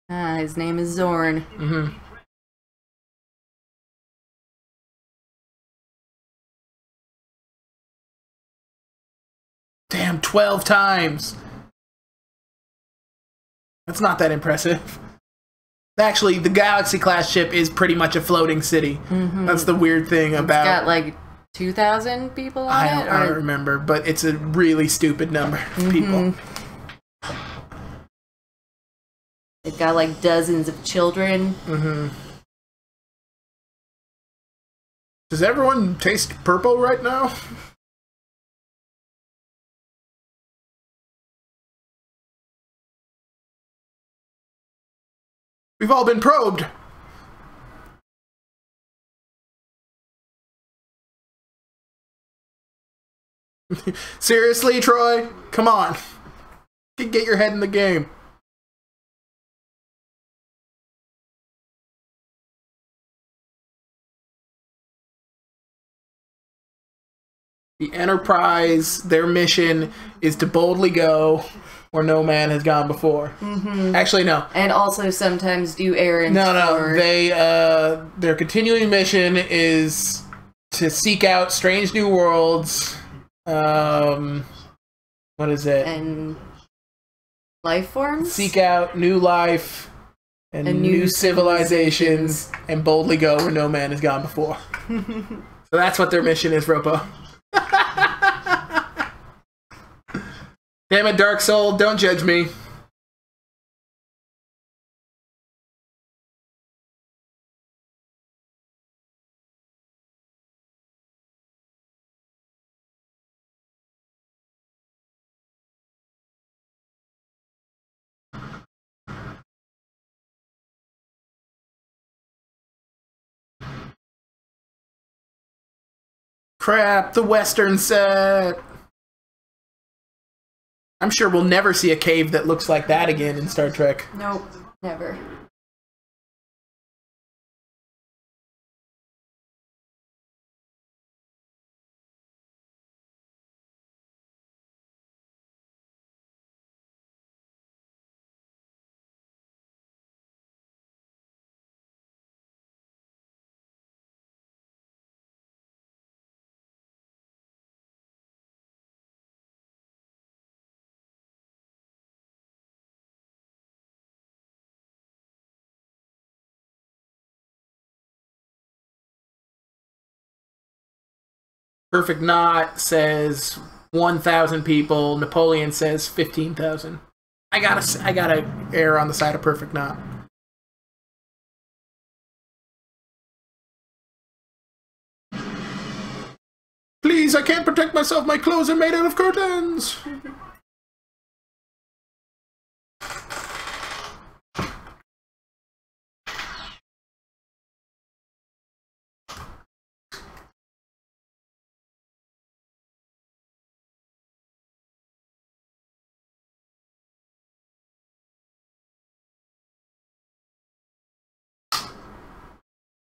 His name is Zorn. Mm-hmm. Damn, 12 times. That's not that impressive. Actually, the Galaxy-class ship is pretty much a floating city. Mm-hmm. That's the weird thing about... It's got like 2,000 people on it? I don't remember, but it's a really stupid number of people. They've got like dozens of children. Mm-hmm. Does everyone taste purple right now? We've all been probed. Seriously, Troy? Come on. Get your head in the game. The Enterprise, their mission is to boldly go where no man has gone before. Mm-hmm. Actually, no. And also sometimes do errands. No. They their continuing mission is to seek out strange new worlds. What is it? And life forms? Seek out new life and new civilizations and boldly go where no man has gone before. So that's what their mission is, Ropo. Damn it, Dark Soul, don't judge me. Crap, the Western set. I'm sure we'll never see a cave that looks like that again in Star Trek. Nope, never. Perfect Knot says 1,000 people. Napoleon says 15,000. I gotta err on the side of Perfect Knot. Please, I can't protect myself. My clothes are made out of curtains.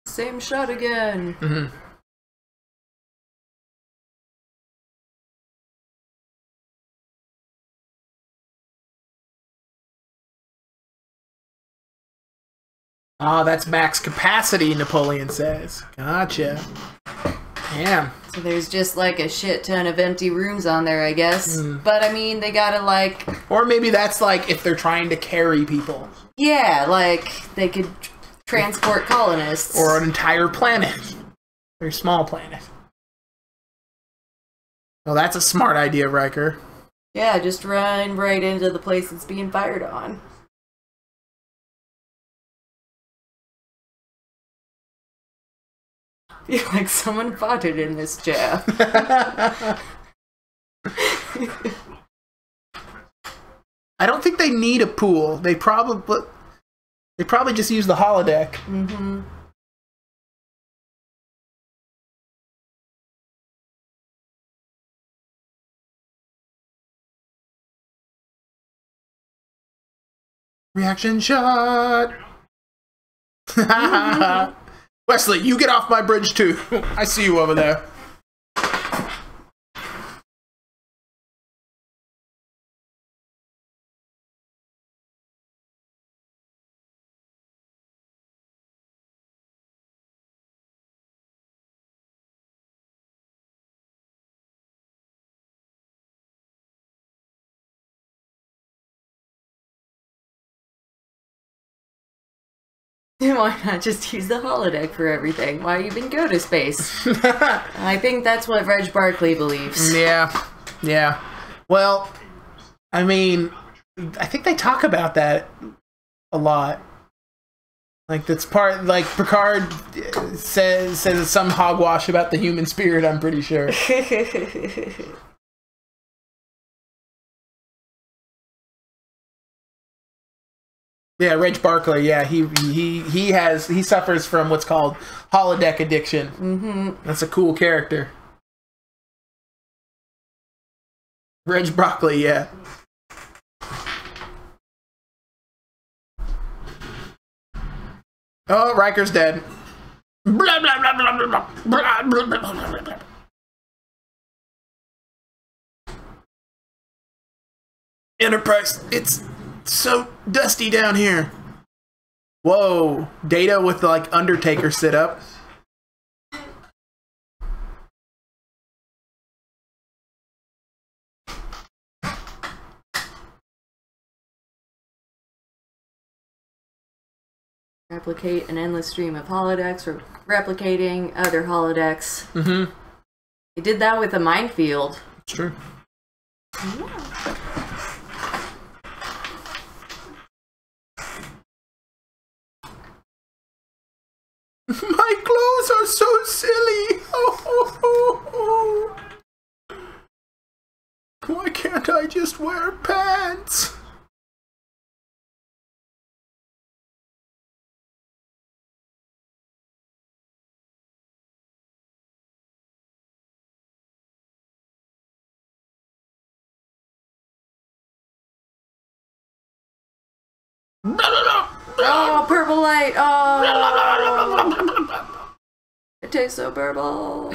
Same shot again. Mm-hmm. Ah, that's max capacity, Napoleon says. Gotcha. Damn. So there's just like a shit ton of empty rooms on there, I guess. But I mean, they gotta like... Or maybe that's like if they're trying to carry people. Yeah, like they could transport colonists. Or an entire planet. Very small planet. Well, that's a smart idea, Riker. Yeah, just run right into the place it's being fired on. feel like someone farted in this chair. I don't think they need a pool. They probably just use the holodeck. Mm-hmm. Reaction shot. Wesley, you get off my bridge too. I see you over there. Why not just use the holodeck for everything? Why even go to space? I think that's what Reg Barkley believes. Yeah. Yeah. Well, I mean, I think they talk about that a lot. Like, that's part, like, Picard says some hogwash about the human spirit, I'm pretty sure. Yeah, Reg Barkley, yeah, he suffers from what's called holodeck addiction. Mm-hmm. That's a cool character. Reg Barkley, yeah. Oh, Riker's dead. Blah, blah, blah, blah, blah, blah, blah, blah, blah, blah, blah. Enterprise, it's so dusty down here. Whoa, Data with the, like, Undertaker sit up. Replicate an endless stream of holodecks, or replicating other holodecks. Mm-hmm. They did that with a minefield. It's true. Yeah. My clothes are so silly. Why can't I just wear pants? Oh, purple light! Oh! It tastes so purple!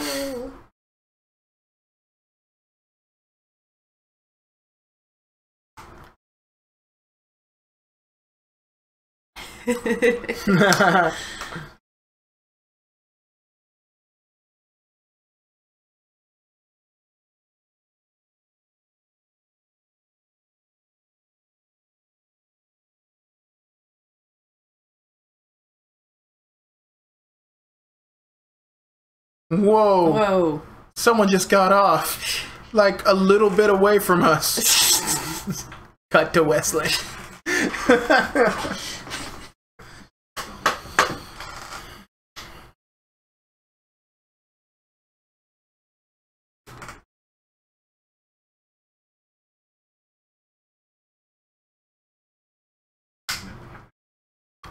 Whoa. Whoa. Someone just got off. Like a little bit away from us. Cut to Wesley.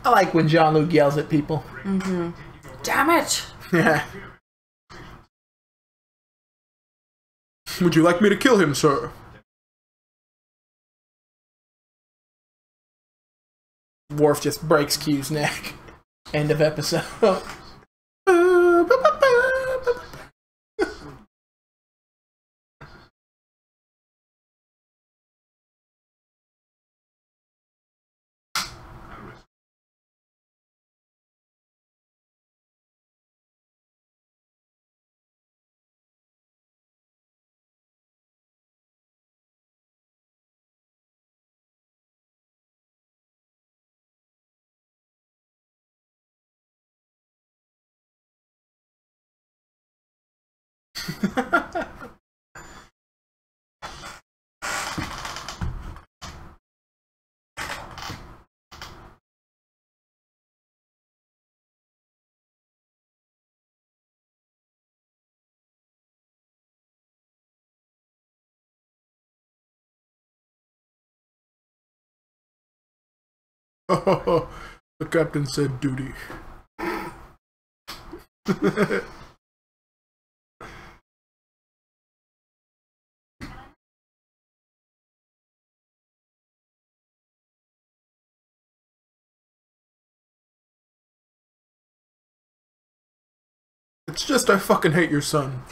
I like when Jean-Luc yells at people. Mm-hmm. Damn it! Yeah. Would you like me to kill him, sir? Worf just breaks Q's neck. End of episode. The captain said duty. It's just I fucking hate your son.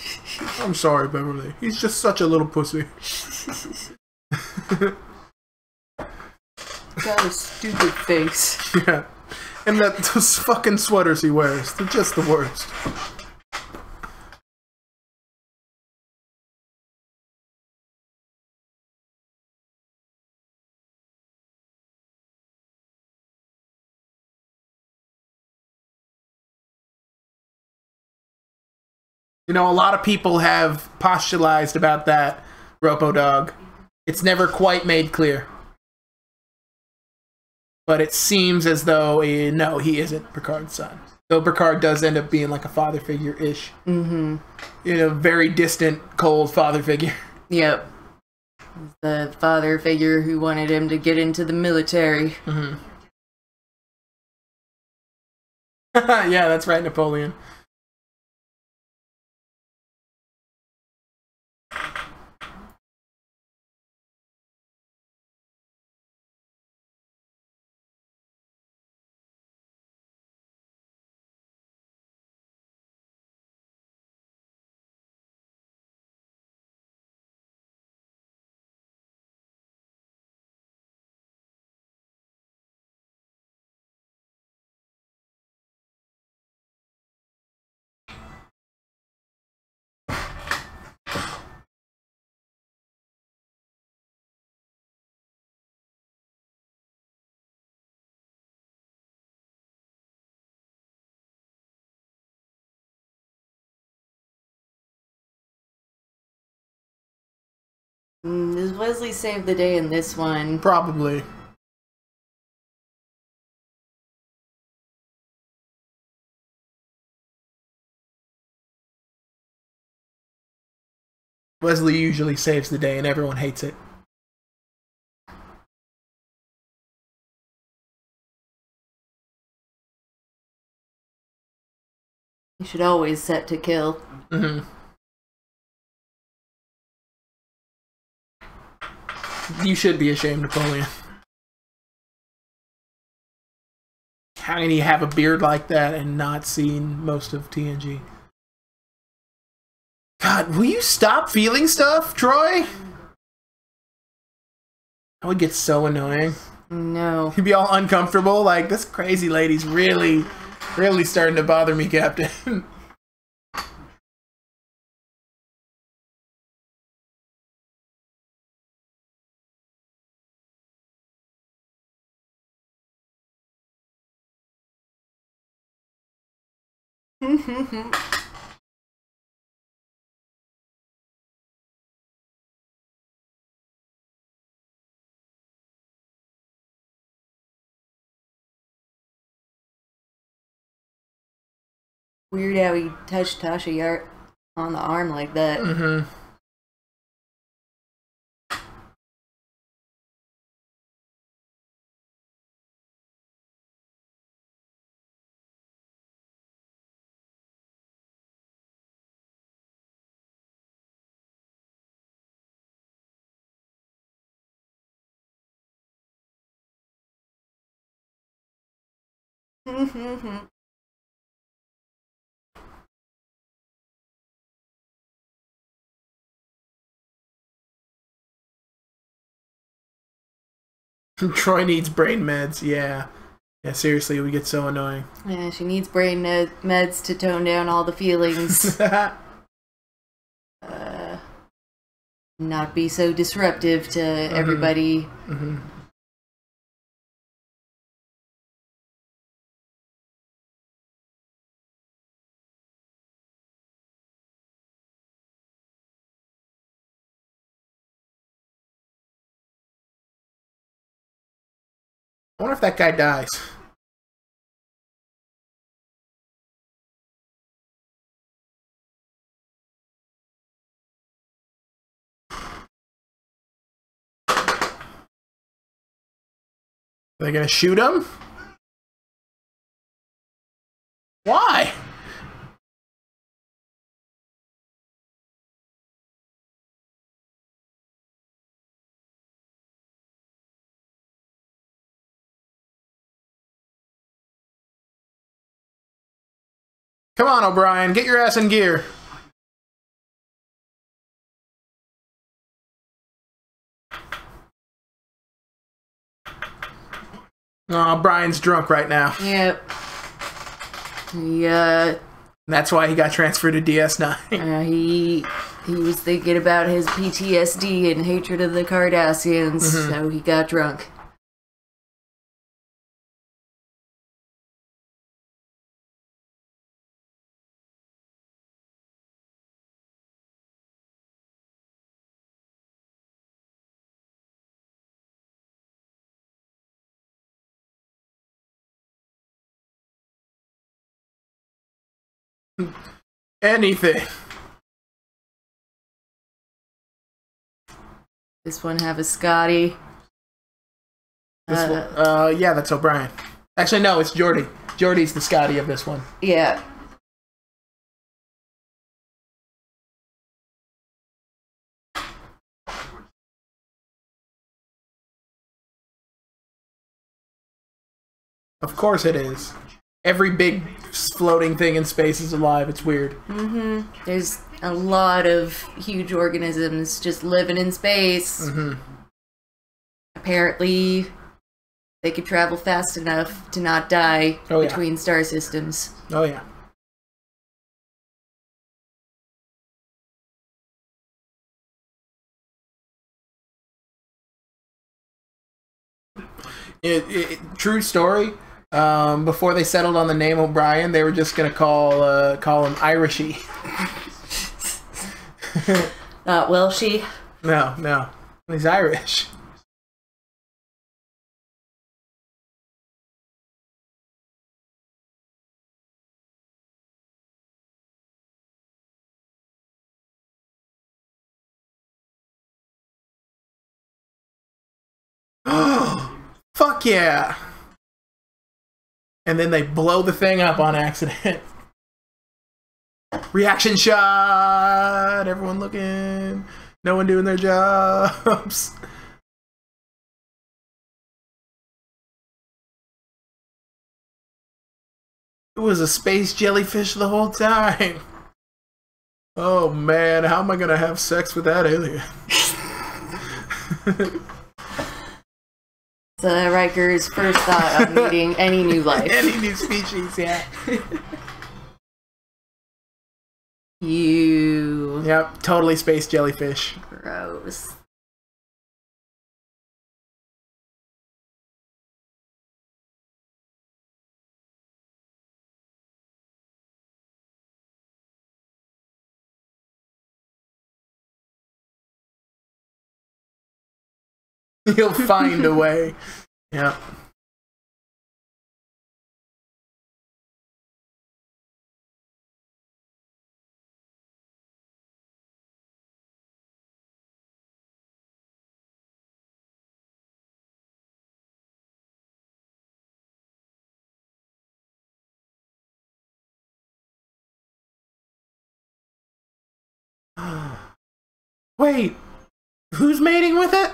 I'm sorry, Beverly. He's just such a little pussy. Got a stupid face. Yeah. And those fucking sweaters he wears, they're just the worst. You know, a lot of people have postulated about that, Ropo-Dog. It's never quite made clear. But it seems as though, no, he isn't Picard's son. Though Picard does end up being like a father figure-ish. Mm-hmm. You know, very distant, cold father figure. Yep. The father figure who wanted him to get into the military. Mm-hmm. Yeah, that's right, Napoleon. Does Wesley save the day in this one? Probably. Wesley usually saves the day and everyone hates it. You should always set to kill. Mm-hmm. You should be ashamed, Napoleon. How can you have a beard like that and not seen most of TNG? God, will you stop feeling stuff, Troy? That would get so annoying. No. You'd be all uncomfortable, like, this crazy lady's really starting to bother me, Captain. Weird how he touched Tasha on the arm like that. Mm-hmm. Troy needs brain meds, yeah. Yeah, seriously, it would get so annoying. Yeah, she needs brain meds to tone down all the feelings. Not be so disruptive to everybody. Mm-hmm. I wonder if that guy dies. Are they gonna shoot him? Why? Come on, O'Brien, get your ass in gear. Oh, Brian's drunk right now. Yep. Yeah. That's why he got transferred to DS9. He was thinking about his PTSD and hatred of the Cardassians, so he got drunk. Anything. This one have a Scotty. This one, yeah, that's O'Brien. Actually, no, it's Geordi. Geordi's the Scotty of this one. Yeah. Of course it is. Every big floating thing in space is alive. It's weird. There's a lot of huge organisms just living in space. Apparently, they could travel fast enough to not die between star systems. Oh, yeah. True story. Before they settled on the name O'Brien, they were just gonna call him Irishy. Not Welshy. No, he's Irish. Fuck yeah! And then they blow the thing up on accident. Reaction shot! Everyone looking. No one doing their jobs. It was a space jellyfish the whole time. Oh man, how am I gonna have sex with that alien? Riker's first thought on meeting any new life. Any new species, yeah. You. Yep, totally space jellyfish. Gross. He'll find a way. Yeah. Wait, who's mating with it?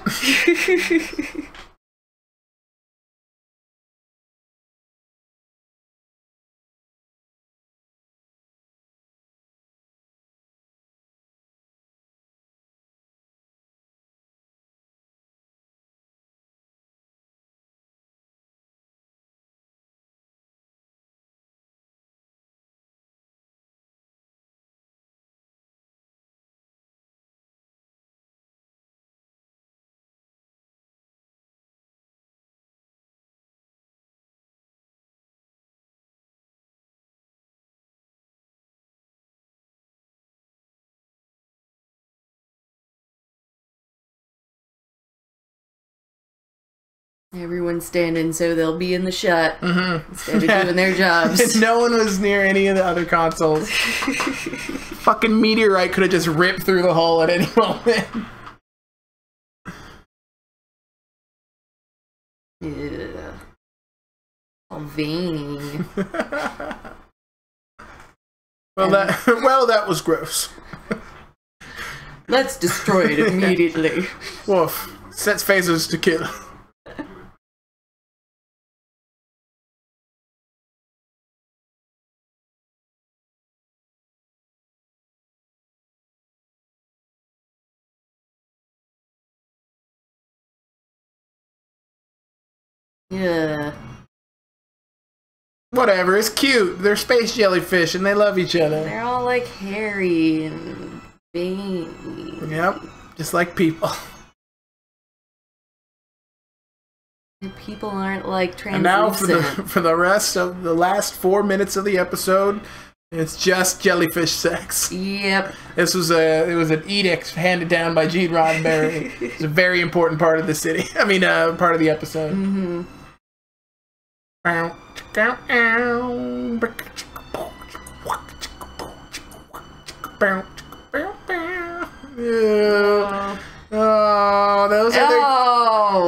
Everyone's standing so they'll be in the shot instead of doing their jobs. No one was near any of the other consoles. Fucking meteorite could have just ripped through the hole at any moment. Yeah. Veiny. Well, that was gross. Let's destroy it immediately. Woof. Sets phasers to kill. Yeah. Whatever, it's cute. They're space jellyfish and they love each other. They're all like hairy and veiny. Yep, just like people. People aren't like translucent. And now for the rest of the last 4 minutes of the episode, it's just jellyfish sex. Yep. It was an edict handed down by Gene Roddenberry. It's a very important part of the city. I mean, part of the episode. Mm-hmm. Oh,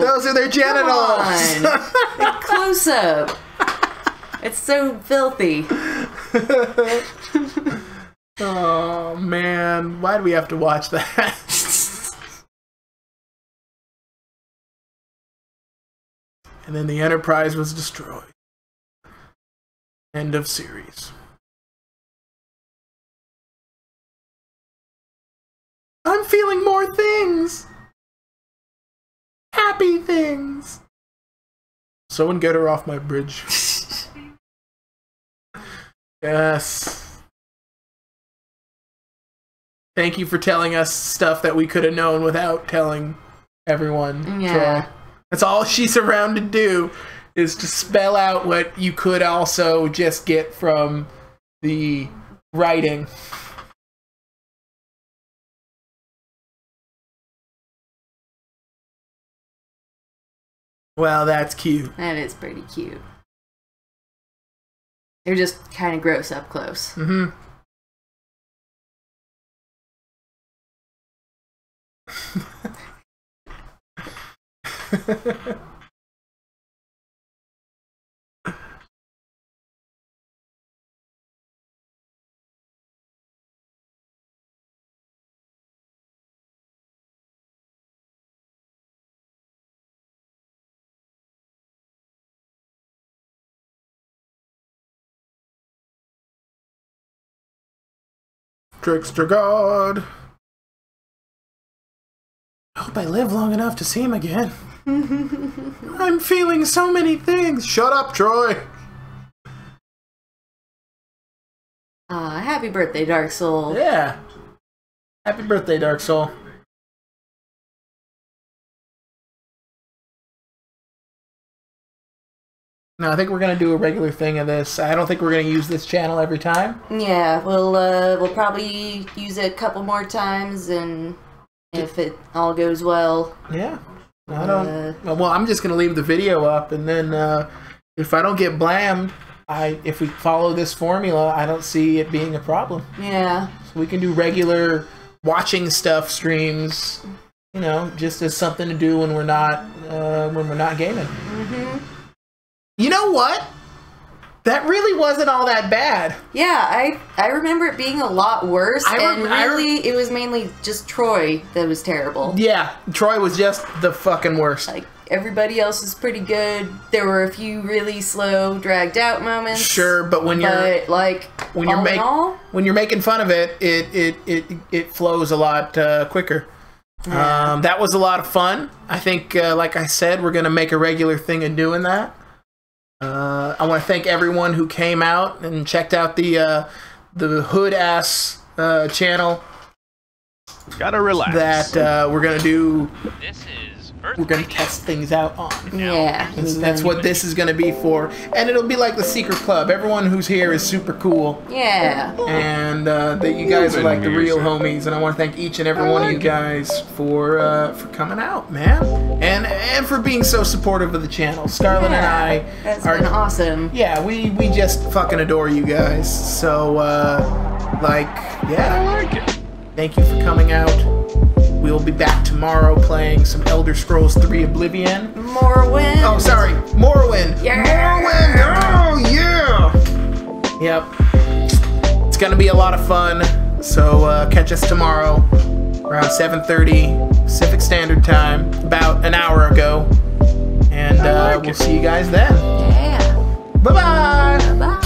those are their genitals. Close up. It's so filthy. Oh man, why do we have to watch that? And then the Enterprise was destroyed. End of series. I'm feeling more things. Happy things. Someone get her off my bridge. Yes. Thank you for telling us stuff that we could have known without telling everyone. Yeah. So that's all she's around to do, is to spell out what you could also just get from the writing. Well, that's cute. That is pretty cute. They're just kind of gross up close. Mm-hmm. Trickster God. I hope I live long enough to see him again. I'm feeling so many things. Shut up, Troy. Happy birthday, Dark Soul. Yeah. Happy birthday, Dark Soul. No, I think we're gonna do a regular thing of this. I don't think we're gonna use this channel every time. Yeah, we'll probably use it a couple more times, and if it all goes well. Yeah. I don't. Well, I'm just gonna leave the video up, and then if I don't get blammed, if we follow this formula, I don't see it being a problem. Yeah. So we can do regular watching stuff streams, you know, just as something to do when we're not gaming. Mm-hmm. You know what? That really wasn't all that bad. Yeah, I remember it being a lot worse, it was mainly just Troy that was terrible. Yeah, Troy was just the fucking worst. Like, everybody else is pretty good. There were a few really slow, dragged out moments. Sure, but when you're making fun of it, it flows a lot quicker. Yeah. That was a lot of fun. I think, like I said, we're gonna make a regular thing of doing that. I want to thank everyone who came out and checked out the Hood Ass channel. Gotta relax. That we're gonna do. This is we're gonna test things out on. Yeah, that's what this is gonna be for, and it'll be like the secret club. Everyone who's here is super cool. Yeah, and that you guys are like the real homies, and I want to thank each and every one of you guys for coming out, man, and for being so supportive of the channel. Scarlet and I that's been awesome. Yeah, we just fucking adore you guys. So like, yeah, I like it. Thank you for coming out. we'll be back tomorrow playing some Elder Scrolls 3 Oblivion. Morrowind. Oh, sorry, Morrowind. Yeah. Morrowind. Oh, yeah. Yep. It's gonna be a lot of fun. So catch us tomorrow around 7:30 Pacific Standard Time, about an hour ago. And we'll see you guys then. Yeah. Bye-bye. Bye-bye.